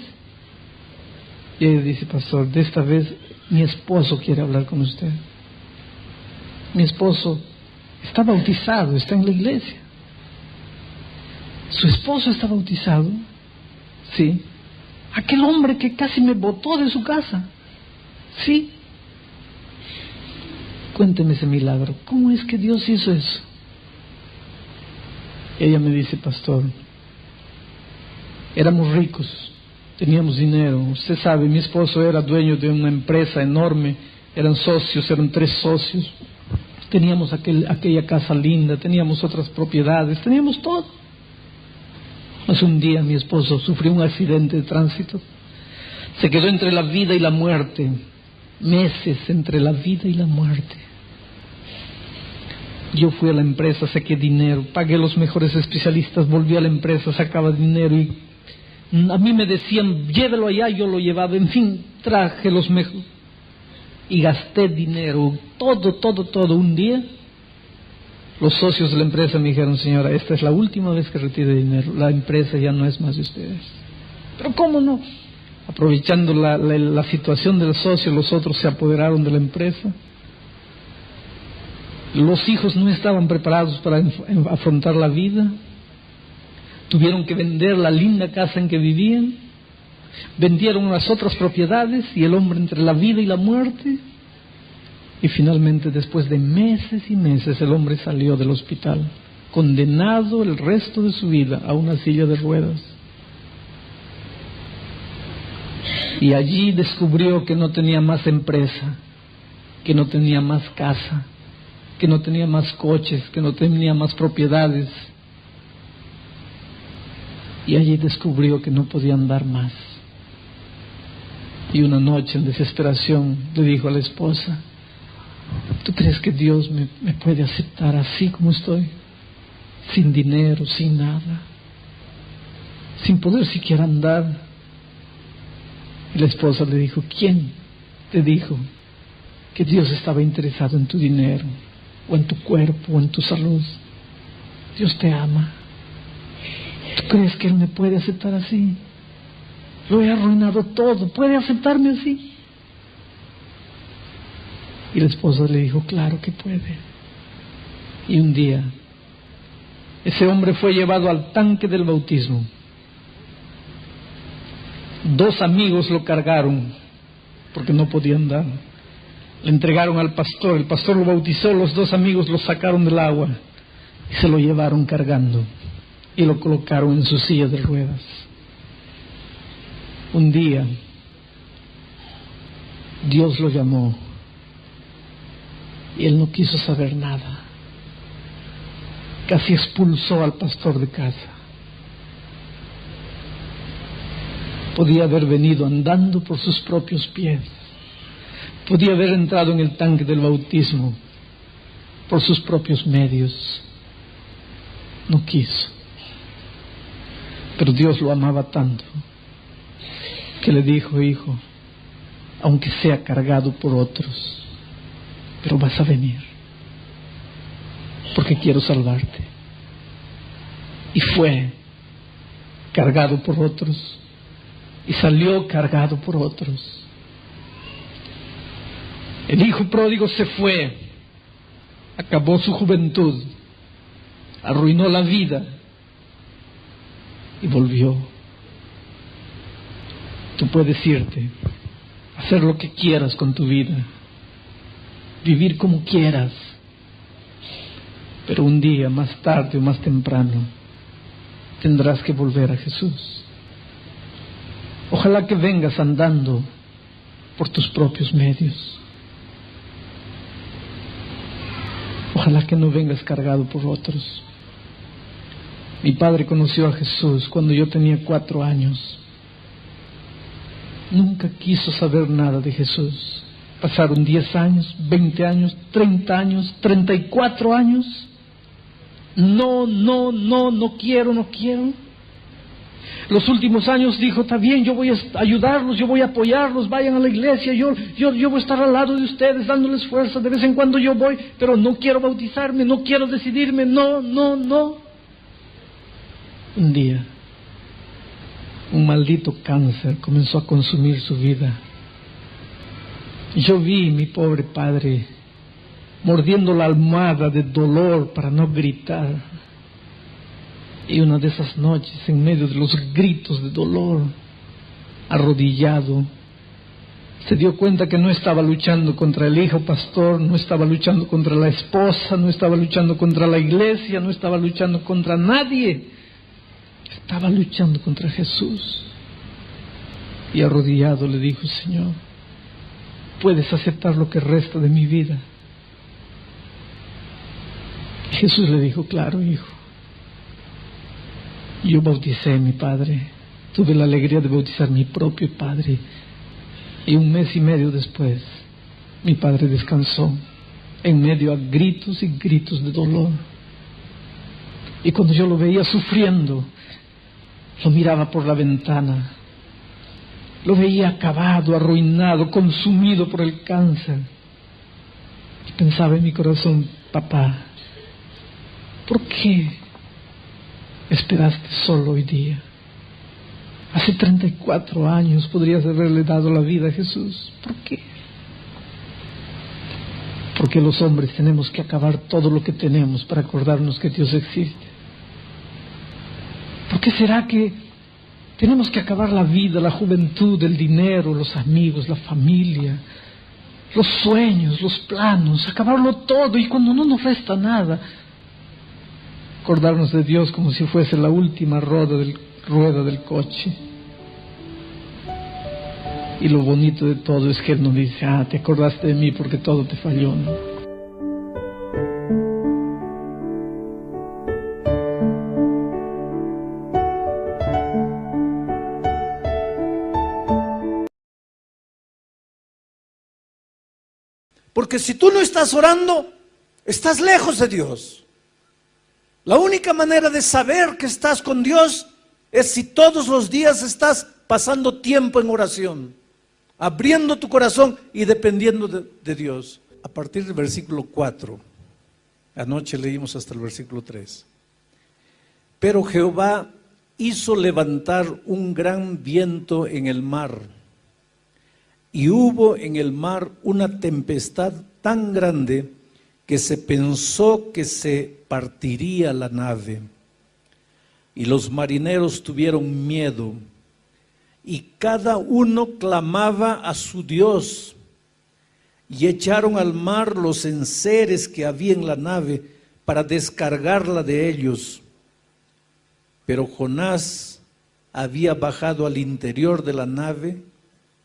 Y ella dice, pastor, de esta vez mi esposo quiere hablar con usted. Mi esposo está bautizado, está en la iglesia. ¿Su esposo está bautizado? Sí. Aquel hombre que casi me botó de su casa. Sí. Cuénteme ese milagro. ¿Cómo es que Dios hizo eso? Ella me dice, pastor, éramos ricos, teníamos dinero. Usted sabe, mi esposo era dueño de una empresa enorme, eran socios, eran 3 socios. Teníamos aquella casa linda, teníamos otras propiedades, teníamos todo. Hace un día mi esposo sufrió un accidente de tránsito. Se quedó entre la vida y la muerte, meses entre la vida y la muerte. Yo fui a la empresa, saqué dinero, pagué los mejores especialistas, volví a la empresa, sacaba dinero y a mí me decían, llévelo allá, yo lo llevaba, en fin, traje los mejores y gasté dinero, todo. Un día, los socios de la empresa me dijeron, señora, esta es la última vez que retire dinero, la empresa ya no es más de ustedes. Pero ¿cómo no? Aprovechando la situación del socio, los otros se apoderaron de la empresa. Los hijos no estaban preparados para afrontar la vida. Tuvieron que vender la linda casa en que vivían. Vendieron las otras propiedades y el hombre entre la vida y la muerte. Y finalmente, después de meses y meses, el hombre salió del hospital, condenado el resto de su vida a una silla de ruedas. Y allí descubrió que no tenía más empresa, que no tenía más casa, que no tenía más coches, que no tenía más propiedades. Y allí descubrió que no podía andar más. Y una noche, en desesperación, le dijo a la esposa, ¿tú crees que Dios me puede aceptar así como estoy? Sin dinero, sin nada, sin poder siquiera andar. Y la esposa le dijo, ¿quién te dijo que Dios estaba interesado en tu dinero, o en tu cuerpo, o en tu salud? Dios te ama. ¿Tú crees que Él me puede aceptar así? Lo he arruinado todo, ¿puede aceptarme así? Y la esposa le dijo, claro que puede. Y un día, ese hombre fue llevado al tanque del bautismo. 2 amigos lo cargaron, porque no podía andar. Le entregaron al pastor, el pastor lo bautizó, los 2 amigos lo sacaron del agua y se lo llevaron cargando y lo colocaron en su silla de ruedas. Un día, Dios lo llamó y él no quiso saber nada. Casi expulsó al pastor de casa. Podía haber venido andando por sus propios pies. Podía haber entrado en el tanque del bautismo por sus propios medios. No quiso. Pero Dios lo amaba tanto que le dijo, hijo, aunque sea cargado por otros, pero vas a venir, porque quiero salvarte. Y fue cargado por otros, y salió cargado por otros. El hijo pródigo se fue, acabó su juventud, arruinó la vida y volvió. Tú puedes irte, hacer lo que quieras con tu vida, vivir como quieras, pero un día, más tarde o más temprano, tendrás que volver a Jesús. Ojalá que vengas andando por tus propios medios. Ojalá que no vengas cargado por otros. Mi padre conoció a Jesús cuando yo tenía 4 años. Nunca quiso saber nada de Jesús. Pasaron 10 años, 20 años, 30 años, 34 años. No quiero. Los últimos años dijo, está bien, yo voy a ayudarlos, yo voy a apoyarlos, vayan a la iglesia, yo voy a estar al lado de ustedes dándoles fuerza, de vez en cuando yo voy, pero no quiero bautizarme, no quiero decidirme, no. Un día, un maldito cáncer comenzó a consumir su vida. Yo vi a mi pobre padre mordiendo la almohada de dolor para no gritar. Y una de esas noches, en medio de los gritos de dolor, arrodillado, Se dio cuenta que no estaba luchando contra el hijo pastor, no estaba luchando contra la esposa, no estaba luchando contra la iglesia, no estaba luchando contra nadie. Estaba luchando contra Jesús. Y arrodillado le dijo: Señor, ¿puedes aceptar lo que resta de mi vida? Y Jesús le dijo: claro, hijo. Yo bauticé a mi padre, tuve la alegría de bautizar a mi propio padre. Y 1 mes y medio después, mi padre descansó en medio a gritos y gritos de dolor. Y cuando yo lo veía sufriendo, lo miraba por la ventana, lo veía acabado, arruinado, consumido por el cáncer. Y pensaba en mi corazón: papá, ¿por qué esperaste solo hoy día? Hace 34 años podrías haberle dado la vida a Jesús. ¿Por qué? Porque los hombres tenemos que acabar todo lo que tenemos para acordarnos que Dios existe. ¿Por qué será que tenemos que acabar la vida, la juventud, el dinero, los amigos, la familia, los sueños, los planos, acabarlo todo, y cuando no nos resta nada, acordarnos de Dios como si fuese la última rueda del coche? Y lo bonito de todo es que Él nos dice: te acordaste de mí porque todo te falló, ¿no? Porque si tú no estás orando, estás lejos de Dios. La única manera de saber que estás con Dios es si todos los días estás pasando tiempo en oración, abriendo tu corazón y dependiendo de Dios. A partir del versículo 4, anoche leímos hasta el versículo 3. Pero Jehová hizo levantar un gran viento en el mar, y hubo en el mar una tempestad tan grande que se pensó que se partiría la nave. Y los marineros tuvieron miedo, y cada uno clamaba a su Dios, y echaron al mar los enseres que había en la nave para descargarla de ellos. Pero Jonás había bajado al interior de la nave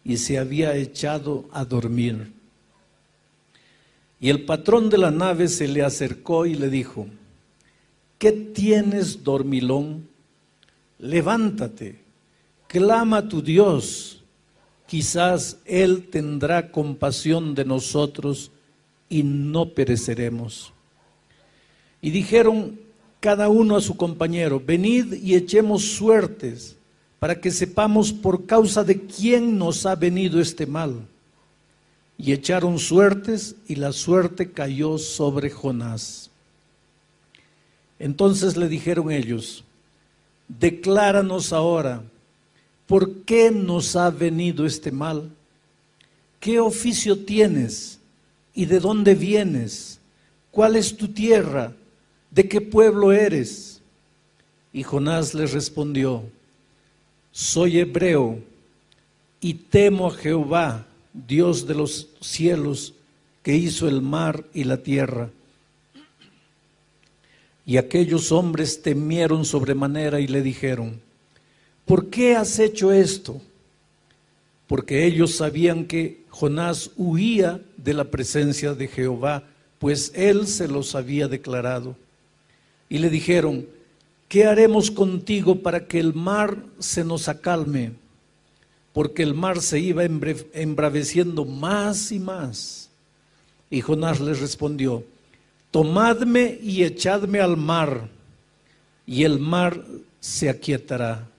y se había echado a dormir. Y el patrón de la nave se le acercó y le dijo: ¿qué tienes, dormilón? Levántate, clama a tu Dios, quizás Él tendrá compasión de nosotros y no pereceremos. Y dijeron cada uno a su compañero: venid y echemos suertes, para que sepamos por causa de quién nos ha venido este mal. Y echaron suertes, y la suerte cayó sobre Jonás. Entonces le dijeron ellos: decláranos ahora, ¿por qué nos ha venido este mal? ¿Qué oficio tienes? ¿Y de dónde vienes? ¿Cuál es tu tierra? ¿De qué pueblo eres? Y Jonás les respondió: soy hebreo y temo a Jehová, Dios de los cielos, que hizo el mar y la tierra. Y aquellos hombres temieron sobremanera y le dijeron: ¿por qué has hecho esto? Porque ellos sabían que Jonás huía de la presencia de Jehová, pues él se los había declarado. Y le dijeron: ¿qué haremos contigo para que el mar se nos acalme? Porque el mar se iba embraveciendo más y más. Y Jonás les respondió: tomadme y echadme al mar, y el mar se aquietará,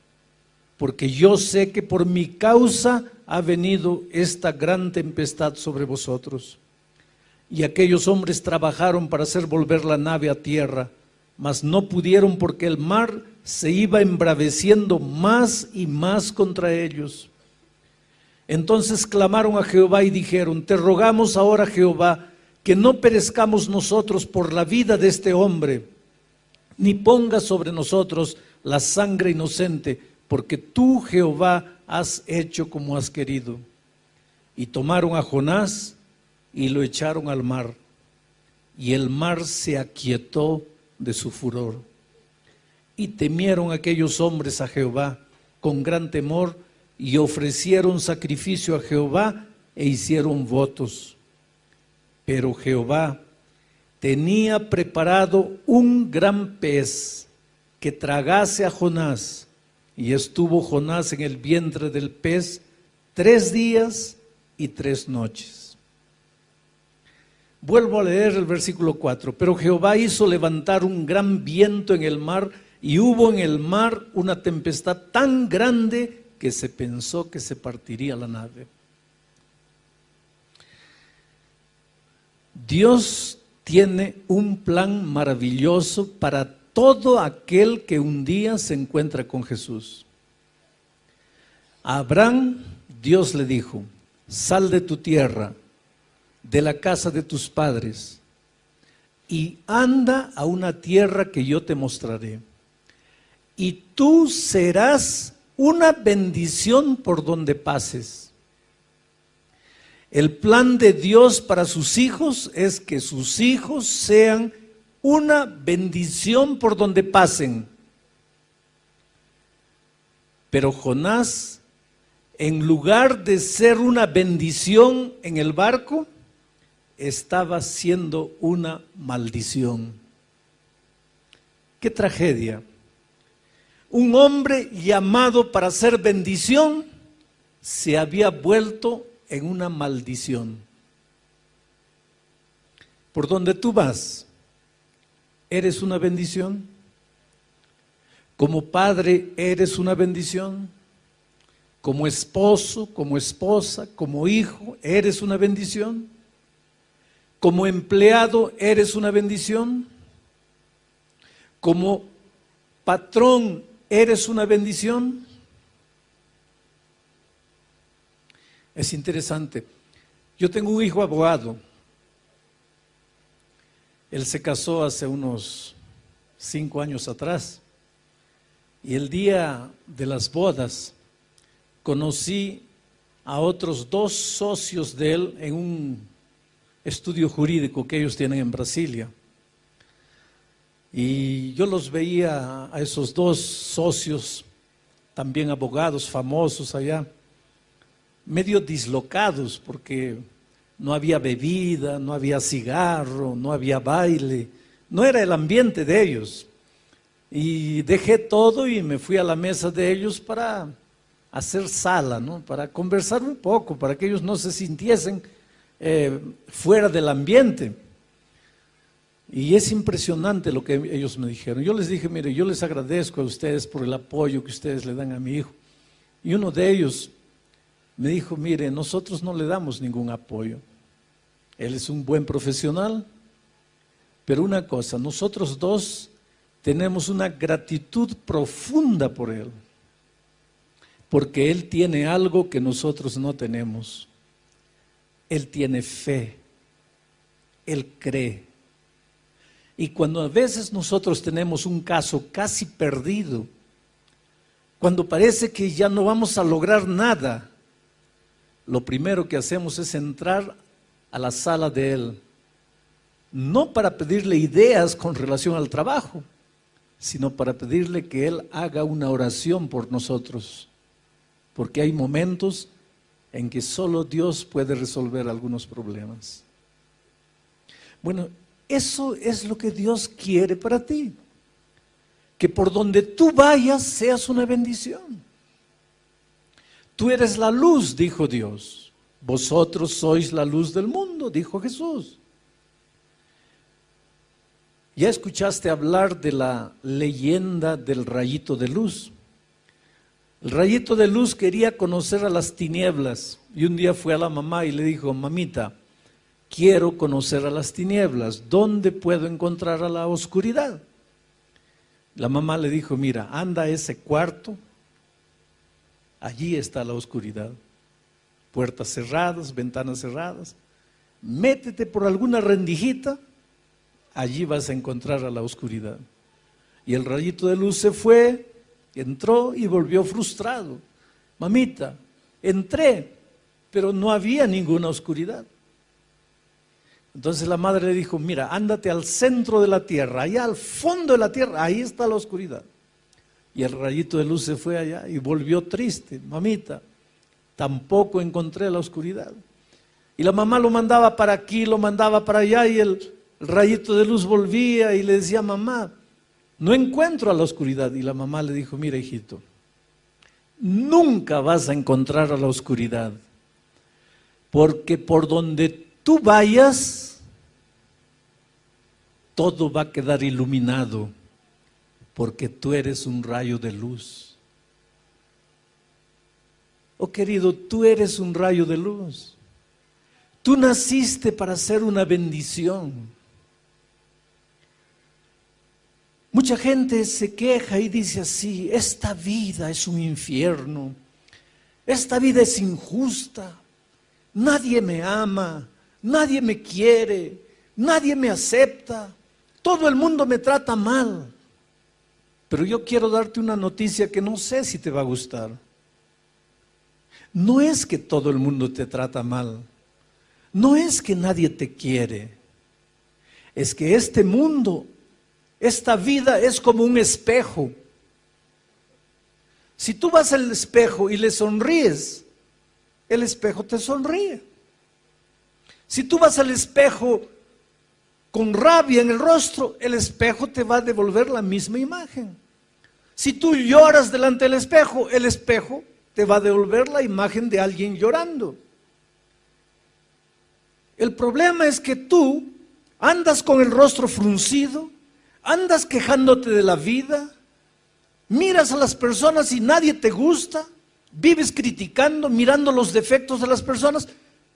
porque yo sé que por mi causa ha venido esta gran tempestad sobre vosotros. Y aquellos hombres trabajaron para hacer volver la nave a tierra, mas no pudieron, porque el mar se iba embraveciendo más y más contra ellos. Entonces clamaron a Jehová y dijeron: te rogamos ahora, Jehová, que no perezcamos nosotros por la vida de este hombre, ni pongas sobre nosotros la sangre inocente, porque tú, Jehová, has hecho como has querido. Y tomaron a Jonás y lo echaron al mar. Y el mar se aquietó de su furor. Y temieron aquellos hombres a Jehová con gran temor, y ofrecieron sacrificio a Jehová e hicieron votos. Pero Jehová tenía preparado un gran pez que tragase a Jonás, y estuvo Jonás en el vientre del pez 3 días y 3 noches. Vuelvo a leer el versículo 4. Pero Jehová hizo levantar un gran viento en el mar, y hubo en el mar una tempestad tan grande que se pensó que se partiría la nave. Dios tiene un plan maravilloso para todo aquel que un día se encuentra con Jesús. A Abraham, Dios le dijo: sal de tu tierra, de la casa de tus padres, y anda a una tierra que yo te mostraré. Y tú serás una bendición por donde pases. El plan de Dios para sus hijos es que sus hijos sean una bendición por donde pasen. Pero Jonás, en lugar de ser una bendición en el barco, estaba siendo una maldición. ¡Qué tragedia! Un hombre llamado para ser bendición se había vuelto en una maldición. Por donde tú vas, ¿eres una bendición? Como padre, ¿eres una bendición? Como esposo, como esposa, como hijo, ¿eres una bendición? Como empleado, ¿eres una bendición? Como patrón, ¿eres una bendición? Es interesante. Yo tengo un hijo abogado. Él se casó hace unos 5 años atrás. Y el día de las bodas conocí a otros 2 socios de él en un estudio jurídico que ellos tienen en Brasilia. Y yo los veía a esos 2 socios, también abogados famosos allá, medio dislocados porque no había bebida, no había cigarro, no había baile, no era el ambiente de ellos. Y dejé todo y me fui a la mesa de ellos para hacer sala, ¿no? Para conversar un poco, para que ellos no se sintiesen fuera del ambiente. Y es impresionante lo que ellos me dijeron. Yo les dije: mire, yo les agradezco a ustedes por el apoyo que ustedes le dan a mi hijo. Y uno de ellos me dijo: mire, nosotros no le damos ningún apoyo. Él es un buen profesional, pero una cosa, nosotros 2 tenemos una gratitud profunda por él, porque él tiene algo que nosotros no tenemos. Él tiene fe, él cree. Y cuando a veces nosotros tenemos un caso casi perdido, cuando parece que ya no vamos a lograr nada, lo primero que hacemos es entrar a la sala de él, no para pedirle ideas con relación al trabajo, sino para pedirle que él haga una oración por nosotros, porque hay momentos en que solo Dios puede resolver algunos problemas. Bueno, eso es lo que Dios quiere para ti, que por donde tú vayas seas una bendición. Tú eres la luz, dijo Dios. Vosotros sois la luz del mundo, dijo Jesús. ¿Ya escuchaste hablar de la leyenda del rayito de luz? El rayito de luz quería conocer a las tinieblas y un día fue a la mamá y le dijo: mamita, quiero conocer a las tinieblas, ¿dónde puedo encontrar a la oscuridad? La mamá le dijo: mira, anda a ese cuarto, allí está la oscuridad, puertas cerradas, ventanas cerradas, métete por alguna rendijita, allí vas a encontrar a la oscuridad. Y el rayito de luz se fue, entró y volvió frustrado. Mamita, entré, pero no había ninguna oscuridad. Entonces la madre le dijo, mira, ándate al centro de la tierra, allá al fondo de la tierra, ahí está la oscuridad. Y el rayito de luz se fue allá y volvió triste, mamita, tampoco encontré la oscuridad. Y la mamá lo mandaba para aquí, lo mandaba para allá, y el rayito de luz volvía y le decía, mamá, no encuentro a la oscuridad. Y la mamá le dijo, mira, hijito, nunca vas a encontrar a la oscuridad, porque por donde tú vayas, todo va a quedar iluminado, porque tú eres un rayo de luz. Oh querido, tú eres un rayo de luz. Tú naciste para ser una bendición. Mucha gente se queja y dice así, esta vida es un infierno, esta vida es injusta, nadie me ama, nadie me quiere, nadie me acepta, todo el mundo me trata mal. Pero yo quiero darte una noticia que no sé si te va a gustar. No es que todo el mundo te trata mal, no es que nadie te quiere, es que este mundo, esta vida es como un espejo. Si tú vas al espejo y le sonríes, el espejo te sonríe. Si tú vas al espejo con rabia en el rostro, el espejo te va a devolver la misma imagen. Si tú lloras delante del espejo, el espejo te va a devolver la imagen de alguien llorando. El problema es que tú andas con el rostro fruncido, andas quejándote de la vida, miras a las personas y nadie te gusta, vives criticando, mirando los defectos de las personas,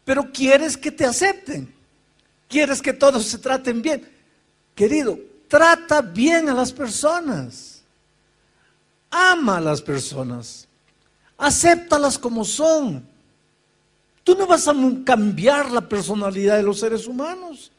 pero quieres que te acepten, quieres que todos se traten bien. Querido, trata bien a las personas, ama a las personas, acéptalas como son. Tú no vas a cambiar la personalidad de los seres humanos.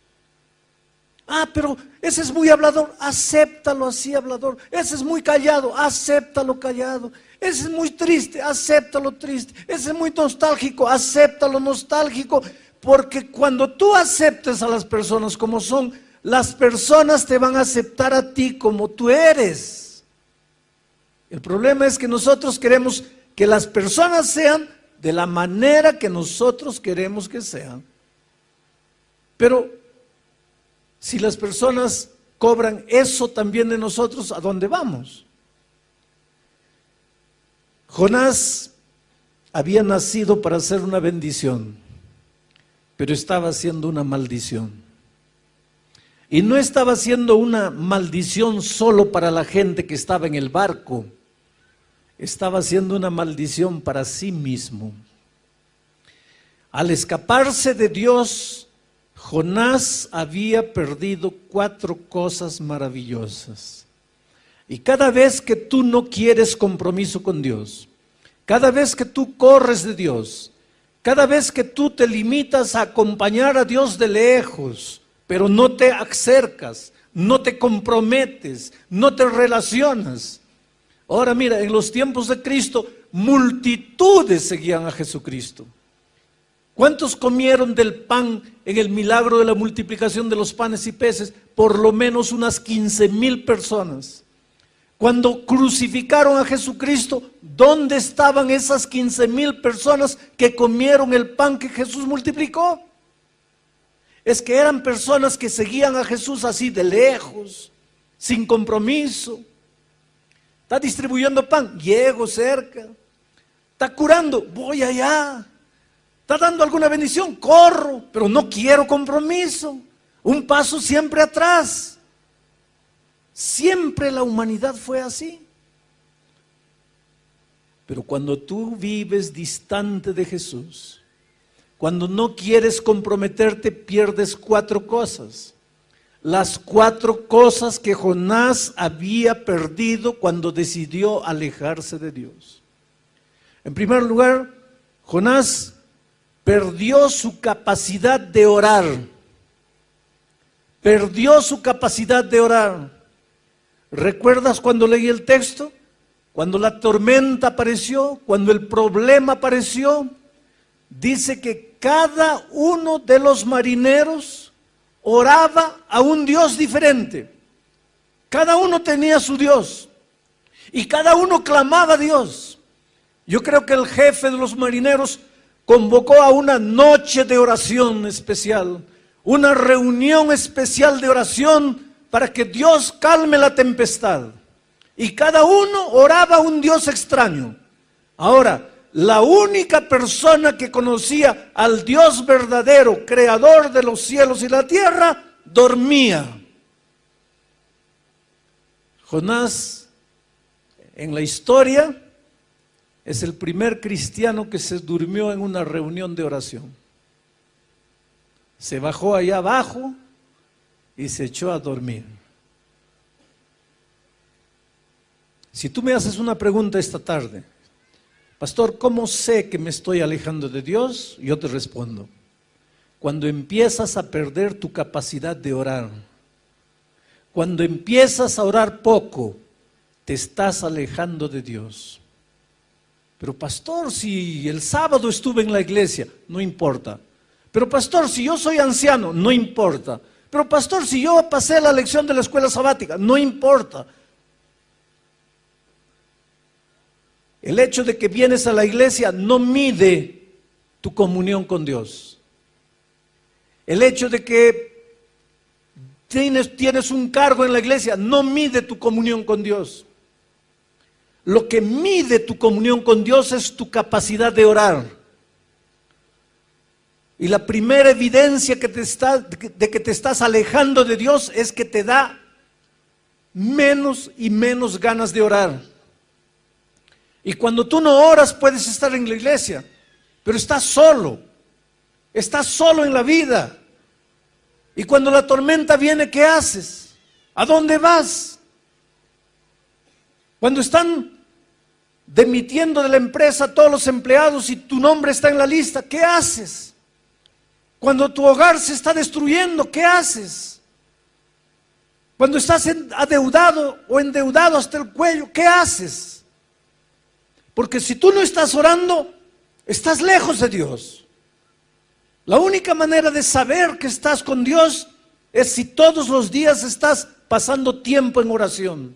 Pero ese es muy hablador, acéptalo así hablador. Ese es muy callado, acéptalo callado. Ese es muy triste, acéptalo triste. Ese es muy nostálgico, acéptalo nostálgico. Porque cuando tú aceptes a las personas como son, las personas te van a aceptar a ti como tú eres. El problema es que nosotros queremos que las personas sean de la manera que nosotros queremos que sean. Pero si las personas cobran eso también de nosotros, ¿a dónde vamos? Jonás había nacido para ser una bendición, pero estaba haciendo una maldición. Y no estaba haciendo una maldición solo para la gente que estaba en el barco, estaba haciendo una maldición para sí mismo. Al escaparse de Dios, Jonás había perdido 4 cosas maravillosas. Y cada vez que tú no quieres compromiso con Dios, cada vez que tú corres de Dios, cada vez que tú te limitas a acompañar a Dios de lejos, pero no te acercas, no te comprometes, no te relacionas. Ahora mira, en los tiempos de Cristo, multitudes seguían a Jesucristo. ¿Cuántos comieron del pan en el milagro de la multiplicación de los panes y peces? Por lo menos unas 15,000 personas. Cuando crucificaron a Jesucristo, ¿dónde estaban esas 15,000 personas que comieron el pan que Jesús multiplicó? Es que eran personas que seguían a Jesús así de lejos, sin compromiso. Está distribuyendo pan, llego cerca. Está curando, voy allá. Está dando alguna bendición, corro, pero no quiero compromiso. Un paso siempre atrás. Siempre la humanidad fue así. Pero cuando tú vives distante de Jesús, cuando no quieres comprometerte, pierdes 4 cosas. Las 4 cosas que Jonás había perdido cuando decidió alejarse de Dios. En primer lugar, Jonás perdió su capacidad de orar. Perdió su capacidad de orar. ¿Recuerdas cuando leí el texto? Cuando la tormenta apareció, cuando el problema apareció, dice que cada uno de los marineros oraba a un Dios diferente. Cada uno tenía su Dios y cada uno clamaba a Dios. Yo creo que el jefe de los marineros convocó a una noche de oración especial, una reunión especial de oración para que Dios calme la tempestad. Y cada uno oraba a un Dios extraño. Ahora, la única persona que conocía al Dios verdadero, creador de los cielos y la tierra, dormía. Jonás, en la historia, es el primer cristiano que se durmió en una reunión de oración. Se bajó allá abajo y se echó a dormir. Si tú me haces una pregunta esta tarde, pastor, ¿cómo sé que me estoy alejando de Dios? Yo te respondo, cuando empiezas a perder tu capacidad de orar, cuando empiezas a orar poco, te estás alejando de Dios. Pero pastor, si el sábado estuve en la iglesia, no importa. Pero pastor, si yo soy anciano, no importa. Pero pastor, si yo pasé la lección de la escuela sabática, no importa. El hecho de que vienes a la iglesia no mide tu comunión con Dios. El hecho de que tienes un cargo en la iglesia no mide tu comunión con Dios. Lo que mide tu comunión con Dios es tu capacidad de orar. Y la primera evidencia de que te estás alejando de Dios es que te da menos y menos ganas de orar. Y cuando tú no oras puedes estar en la iglesia, pero estás solo en la vida. Y cuando la tormenta viene, ¿qué haces? ¿A dónde vas? Cuando están demitiendo de la empresa a todos los empleados y tu nombre está en la lista, ¿qué haces? Cuando tu hogar se está destruyendo, ¿qué haces? Cuando estás adeudado o endeudado hasta el cuello, ¿qué haces? Porque si tú no estás orando, estás lejos de Dios. La única manera de saber que estás con Dios es si todos los días estás pasando tiempo en oración,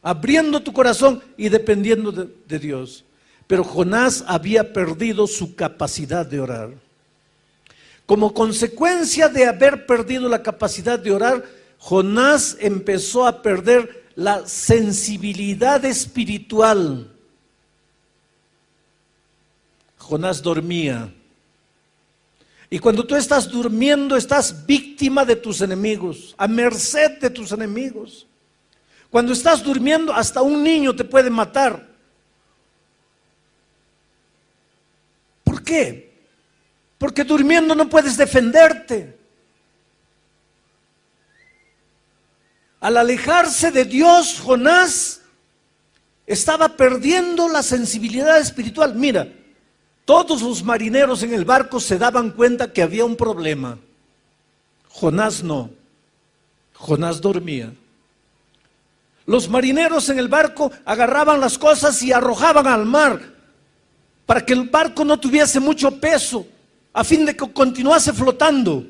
abriendo tu corazón y dependiendo de Dios. Pero Jonás había perdido su capacidad de orar. Como consecuencia de haber perdido la capacidad de orar, Jonás empezó a perder la sensibilidad espiritual. Jonás dormía. Y cuando tú estás durmiendo, estás víctima de tus enemigos, a merced de tus enemigos. Cuando estás durmiendo, hasta un niño te puede matar. ¿Por qué? Porque durmiendo no puedes defenderte. Al alejarse de Dios, Jonás estaba perdiendo la sensibilidad espiritual. Mira, todos los marineros en el barco se daban cuenta que había un problema. Jonás no. Jonás dormía. Los marineros en el barco agarraban las cosas y arrojaban al mar para que el barco no tuviese mucho peso, a fin de que continuase flotando.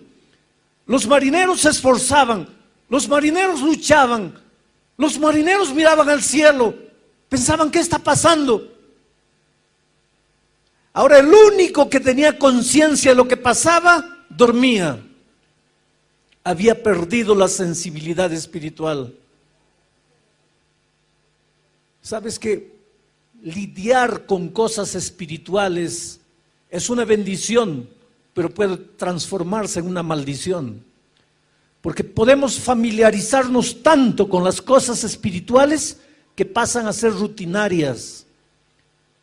Los marineros se esforzaban, los marineros luchaban, los marineros miraban al cielo, pensaban, ¿qué está pasando? Ahora el único que tenía conciencia de lo que pasaba, dormía. Había perdido la sensibilidad espiritual. ¿Sabes que lidiar con cosas espirituales es una bendición, pero puede transformarse en una maldición? Porque podemos familiarizarnos tanto con las cosas espirituales que pasan a ser rutinarias.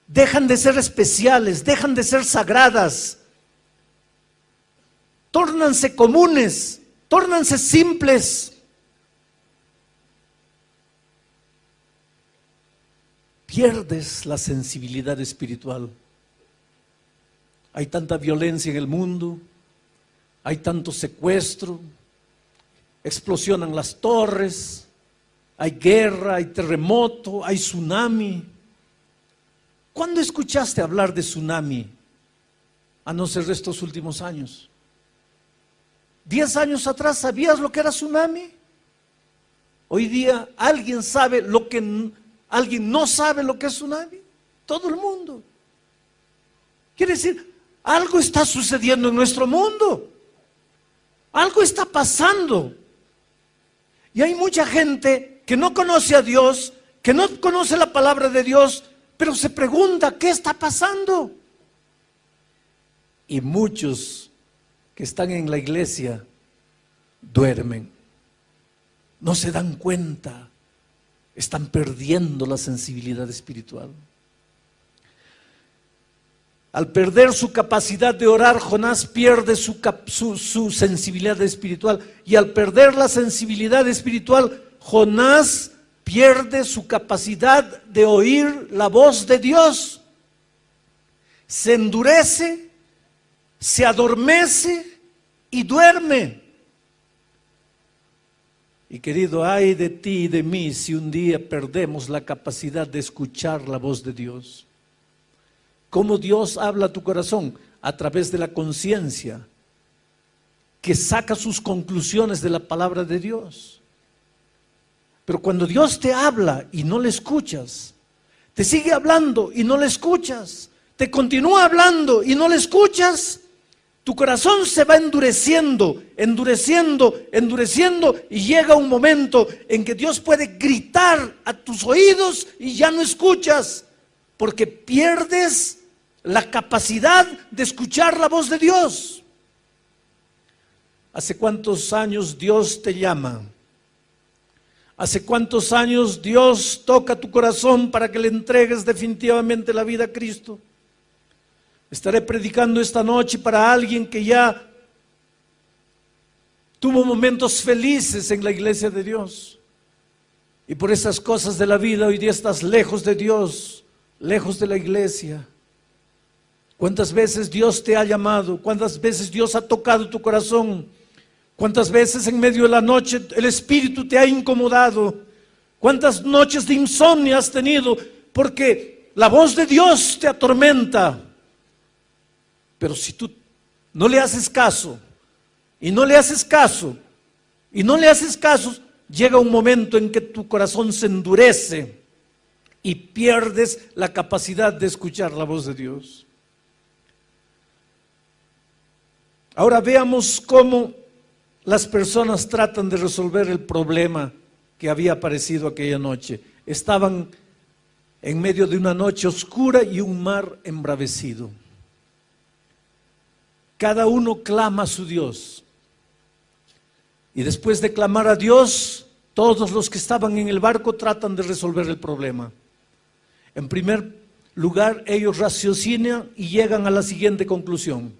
Dejan de ser especiales, dejan de ser sagradas, tórnanse comunes, tórnanse simples. Pierdes la sensibilidad espiritual. Hay tanta violencia en el mundo, hay tanto secuestro, explosionan las torres, hay guerra, hay terremoto, hay tsunami. ¿Cuándo escuchaste hablar de tsunami? a no ser de estos últimos años. 10 años atrás, ¿sabías lo que era tsunami? Hoy día, ¿alguien no sabe lo que es tsunami? Todo el mundo. Quiere decir, algo está sucediendo en nuestro mundo. Algo está pasando. Y hay mucha gente que no conoce a Dios, que no conoce la palabra de Dios, pero se pregunta, ¿qué está pasando? Y muchos que están en la iglesia duermen. No se dan cuenta, están perdiendo la sensibilidad espiritual. Al perder su capacidad de orar, Jonás pierde su sensibilidad espiritual. Y al perder la sensibilidad espiritual, Jonás pierde su capacidad de oír la voz de Dios. Se endurece, se adormece y duerme. Y querido, ay de ti y de mí si un día perdemos la capacidad de escuchar la voz de Dios. ¿Cómo Dios habla a tu corazón? A través de la conciencia, que saca sus conclusiones de la palabra de Dios. Pero cuando Dios te habla y no le escuchas, te sigue hablando y no le escuchas, te continúa hablando y no le escuchas, tu corazón se va endureciendo, y llega un momento en que Dios puede gritar a tus oídos y ya no escuchas, porque pierdes la capacidad de escuchar la voz de Dios. ¿Hace cuántos años Dios te llama? ¿Hace cuántos años Dios toca tu corazón para que le entregues definitivamente la vida a Cristo? Estaré predicando esta noche para alguien que ya tuvo momentos felices en la iglesia de Dios. Y por esas cosas de la vida hoy día estás lejos de Dios, lejos de la iglesia. ¿Cuántas veces Dios te ha llamado? ¿Cuántas veces Dios ha tocado tu corazón? ¿Cuántas veces en medio de la noche el Espíritu te ha incomodado? ¿Cuántas noches de insomnio has tenido? Porque la voz de Dios te atormenta. Pero si tú no le haces caso, y no le haces caso, llega un momento en que tu corazón se endurece y pierdes la capacidad de escuchar la voz de Dios. Ahora veamos cómo las personas tratan de resolver el problema que había aparecido aquella noche. Estaban en medio de una noche oscura y un mar embravecido. Cada uno clama a su Dios. Y después de clamar a Dios, todos los que estaban en el barco tratan de resolver el problema. En primer lugar, ellos raciocinan y llegan a la siguiente conclusión.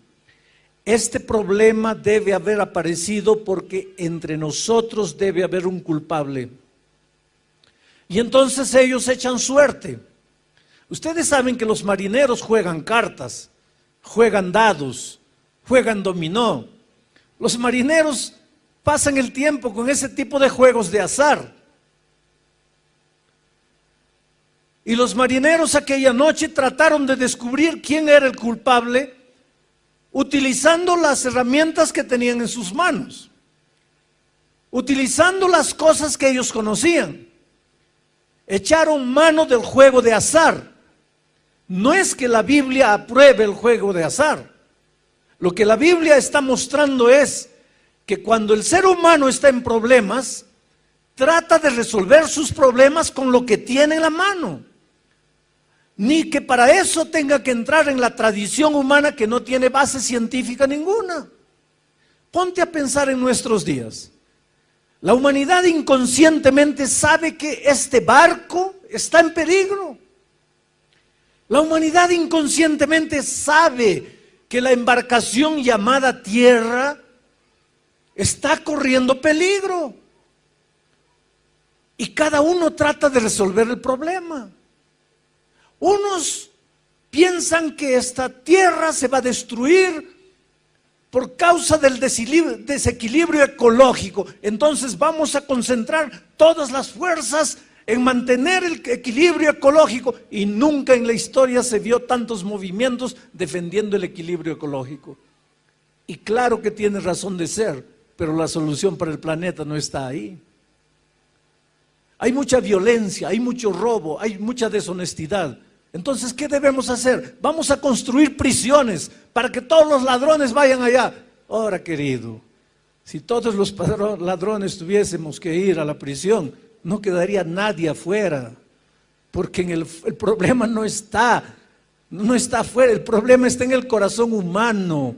Este problema debe haber aparecido porque entre nosotros debe haber un culpable. Y entonces ellos echan suerte. Ustedes saben que los marineros juegan cartas, juegan dados, juegan dominó. Los marineros pasan el tiempo con ese tipo de juegos de azar. Y los marineros aquella noche trataron de descubrir quién era el culpable utilizando las herramientas que tenían en sus manos, utilizando las cosas que ellos conocían. Echaron mano del juego de azar. No es que la Biblia apruebe el juego de azar. Lo que la Biblia está mostrando es que cuando el ser humano está en problemas, trata de resolver sus problemas con lo que tiene en la mano. Ni que para eso tenga que entrar en la tradición humana que no tiene base científica ninguna. Ponte a pensar en nuestros días. La humanidad inconscientemente sabe que este barco está en peligro. La humanidad inconscientemente sabe que la embarcación llamada tierra está corriendo peligro. Y cada uno trata de resolver el problema. Unos piensan que esta tierra se va a destruir por causa del desequilibrio ecológico. Entonces vamos a concentrar todas las fuerzas en mantener el equilibrio ecológico, y nunca en la historia se vio tantos movimientos defendiendo el equilibrio ecológico. Y claro que tiene razón de ser, pero la solución para el planeta no está ahí. Hay mucha violencia, hay mucho robo, hay mucha deshonestidad. Entonces, ¿qué debemos hacer? Vamos a construir prisiones para que todos los ladrones vayan allá. Ahora, querido, si todos los ladrones tuviésemos que ir a la prisión, no quedaría nadie afuera, porque el problema no está afuera, el problema está en el corazón humano.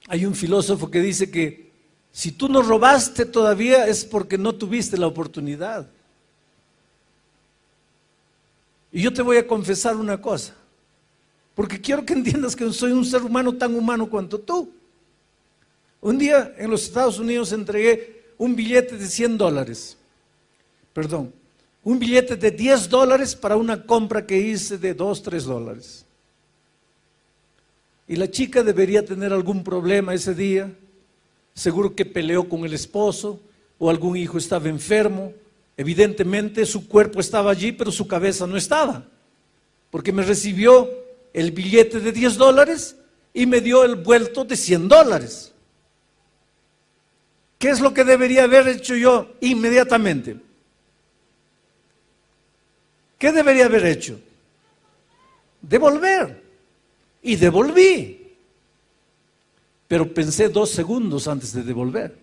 Hay un filósofo que dice que si tú no robaste todavía es porque no tuviste la oportunidad. Y yo te voy a confesar una cosa, porque quiero que entiendas que soy un ser humano tan humano cuanto tú. Un día en los Estados Unidos entregué un billete de $100, un billete de $10 para una compra que hice de $2, $3. Y la chica debería tener algún problema ese día, seguro que peleó con el esposo o algún hijo estaba enfermo. Evidentemente su cuerpo estaba allí, pero su cabeza no estaba, porque me recibió el billete de $10 y me dio el vuelto de $100. ¿Qué es lo que debería haber hecho yo inmediatamente? ¿Qué debería haber hecho? Devolver. Y devolví. Pero pensé 2 segundos antes de devolver.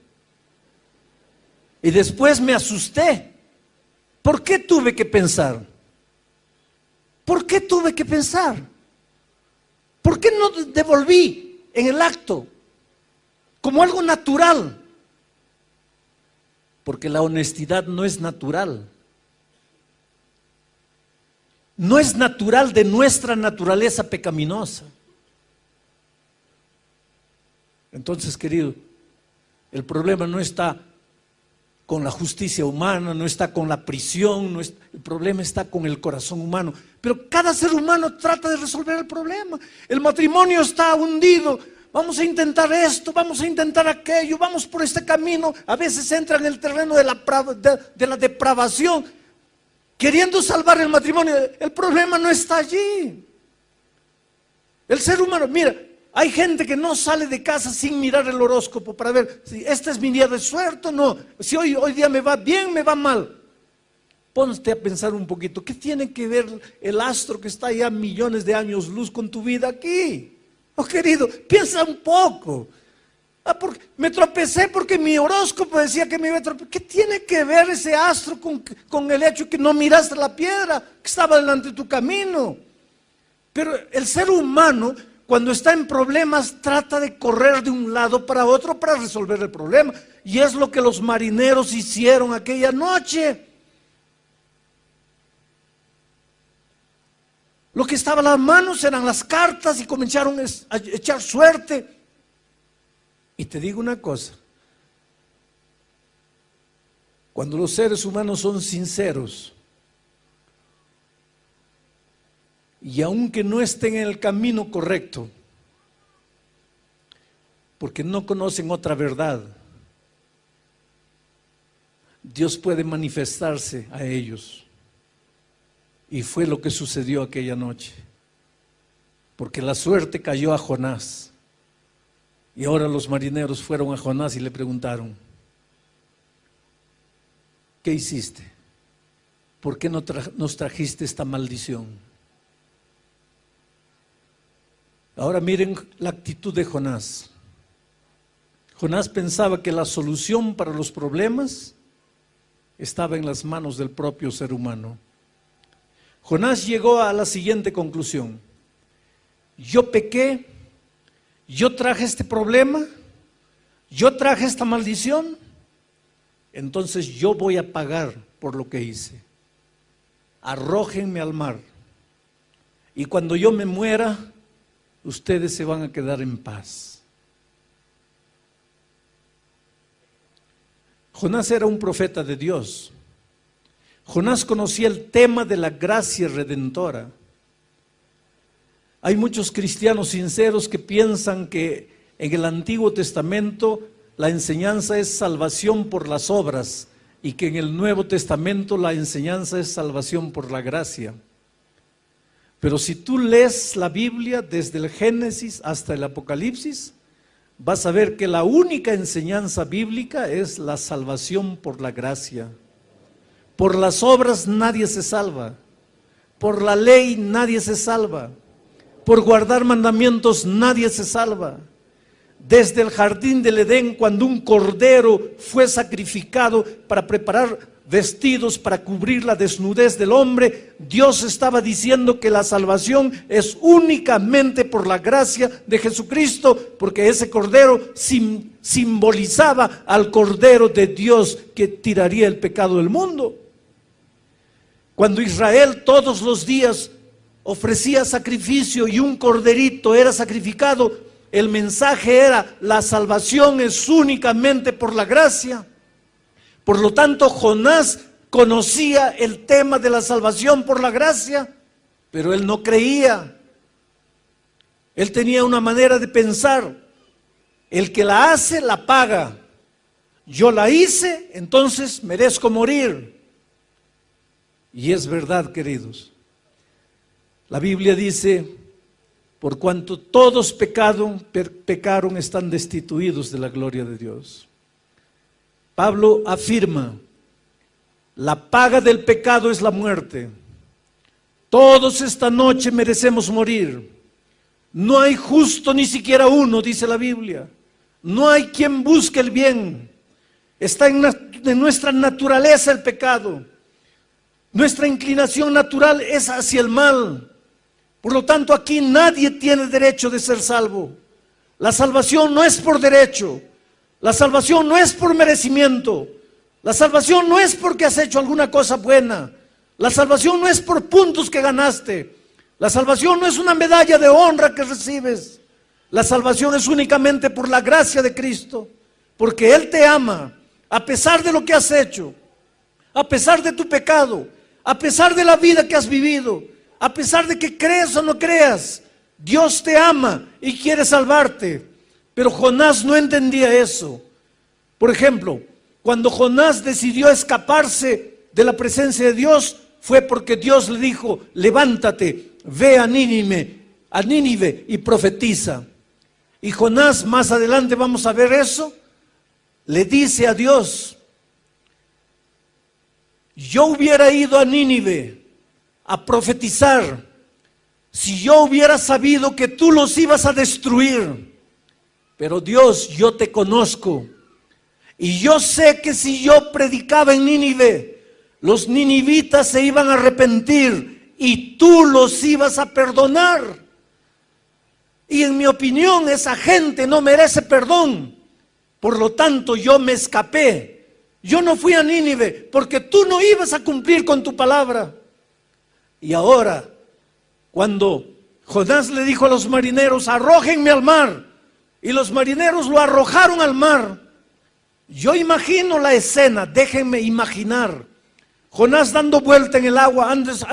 Y después me asusté. ¿Por qué tuve que pensar? ¿Por qué tuve que pensar? ¿Por qué no devolví en el acto? Como algo natural. Porque la honestidad no es natural. No es natural de nuestra naturaleza pecaminosa. Entonces, querido, el problema no está con la justicia humana, no está con la prisión, el problema está con el corazón humano. Pero cada ser humano trata de resolver el problema. El matrimonio está hundido. Vamos a intentar esto, vamos a intentar aquello, vamos por este camino. A veces entra en el terreno de la depravación, queriendo salvar el matrimonio. El problema no está allí. El ser humano, mira, hay gente que no sale de casa sin mirar el horóscopo para ver si este es mi día de suerte o no, si hoy día me va bien, me va mal. Ponte a pensar un poquito, ¿qué tiene que ver el astro que está allá millones de años luz con tu vida aquí? Oh, querido, piensa un poco. Me tropecé porque mi horóscopo decía que me iba a tropezar. ¿Qué tiene que ver ese astro con el hecho que no miraste la piedra que estaba delante de tu camino? Pero el ser humano, cuando está en problemas, trata de correr de un lado para otro para resolver el problema. Y es lo que los marineros hicieron aquella noche. Lo que estaba en las manos eran las cartas y comenzaron a echar suerte. Y te digo una cosa, cuando los seres humanos son sinceros, y aunque no estén en el camino correcto, porque no conocen otra verdad, Dios puede manifestarse a ellos. Y fue lo que sucedió aquella noche, porque la suerte cayó a Jonás. Y ahora los marineros fueron a Jonás y le preguntaron: ¿qué hiciste? ¿Por qué nos trajiste esta maldición? Ahora miren la actitud de Jonás. Jonás pensaba que la solución para los problemas estaba en las manos del propio ser humano. Jonás llegó a la siguiente conclusión: yo pequé, yo traje este problema, yo traje esta maldición, entonces yo voy a pagar por lo que hice. Arrójenme al mar y cuando yo me muera, ustedes se van a quedar en paz. Jonás era un profeta de Dios. Jonás conocía el tema de la gracia redentora. Hay muchos cristianos sinceros que piensan que en el Antiguo Testamento la enseñanza es salvación por las obras, y que en el Nuevo Testamento la enseñanza es salvación por la gracia. Pero si tú lees la Biblia desde el Génesis hasta el Apocalipsis, vas a ver que la única enseñanza bíblica es la salvación por la gracia. Por las obras nadie se salva, por la ley nadie se salva, por guardar mandamientos nadie se salva. Desde el jardín del Edén, cuando un cordero fue sacrificado para preparar vestidos para cubrir la desnudez del hombre, Dios estaba diciendo que la salvación es únicamente por la gracia de Jesucristo, porque ese cordero simbolizaba al cordero de Dios que tiraría el pecado del mundo. Cuando Israel todos los días ofrecía sacrificio y un corderito era sacrificado, el mensaje era: la salvación es únicamente por la gracia. Por lo tanto, Jonás conocía el tema de la salvación por la gracia, pero él no creía. Él tenía una manera de pensar: el que la hace, la paga. Yo la hice, entonces merezco morir. Y es verdad, queridos. La Biblia dice: por cuanto todos pecaron, están destituidos de la gloria de Dios. Pablo afirma: la paga del pecado es la muerte. Todos esta noche merecemos morir. No hay justo ni siquiera uno, dice la Biblia. No hay quien busque el bien. Está en nuestra naturaleza el pecado. Nuestra inclinación natural es hacia el mal. Por lo tanto, aquí nadie tiene derecho de ser salvo. La salvación no es por derecho. La salvación no es por merecimiento. La salvación no es porque has hecho alguna cosa buena. La salvación no es por puntos que ganaste. La salvación no es una medalla de honra que recibes. La salvación es únicamente por la gracia de Cristo, porque Él te ama, a pesar de lo que has hecho, a pesar de tu pecado, a pesar de la vida que has vivido, a pesar de que creas o no creas. Dios te ama y quiere salvarte. Pero Jonás no entendía eso. Por ejemplo, cuando Jonás decidió escaparse de la presencia de Dios, fue porque Dios le dijo: levántate, ve a Nínive y profetiza. Y Jonás, más adelante vamos a ver eso, le dice a Dios: yo hubiera ido a Nínive a profetizar si yo hubiera sabido que tú los ibas a destruir. Pero Dios, yo te conozco y yo sé que si yo predicaba en Nínive, los ninivitas se iban a arrepentir y tú los ibas a perdonar. Y en mi opinión, esa gente no merece perdón. Por lo tanto, yo me escapé. Yo no fui a Nínive porque tú no ibas a cumplir con tu palabra. Y ahora, cuando Jonás le dijo a los marineros: arrójenme al mar, y los marineros lo arrojaron al mar, yo imagino la escena, déjenme imaginar. Jonás dando vuelta en el agua antes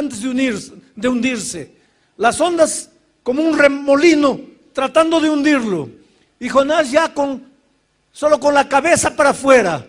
de hundirse. Las ondas como un remolino tratando de hundirlo. Y Jonás ya solo con la cabeza para afuera.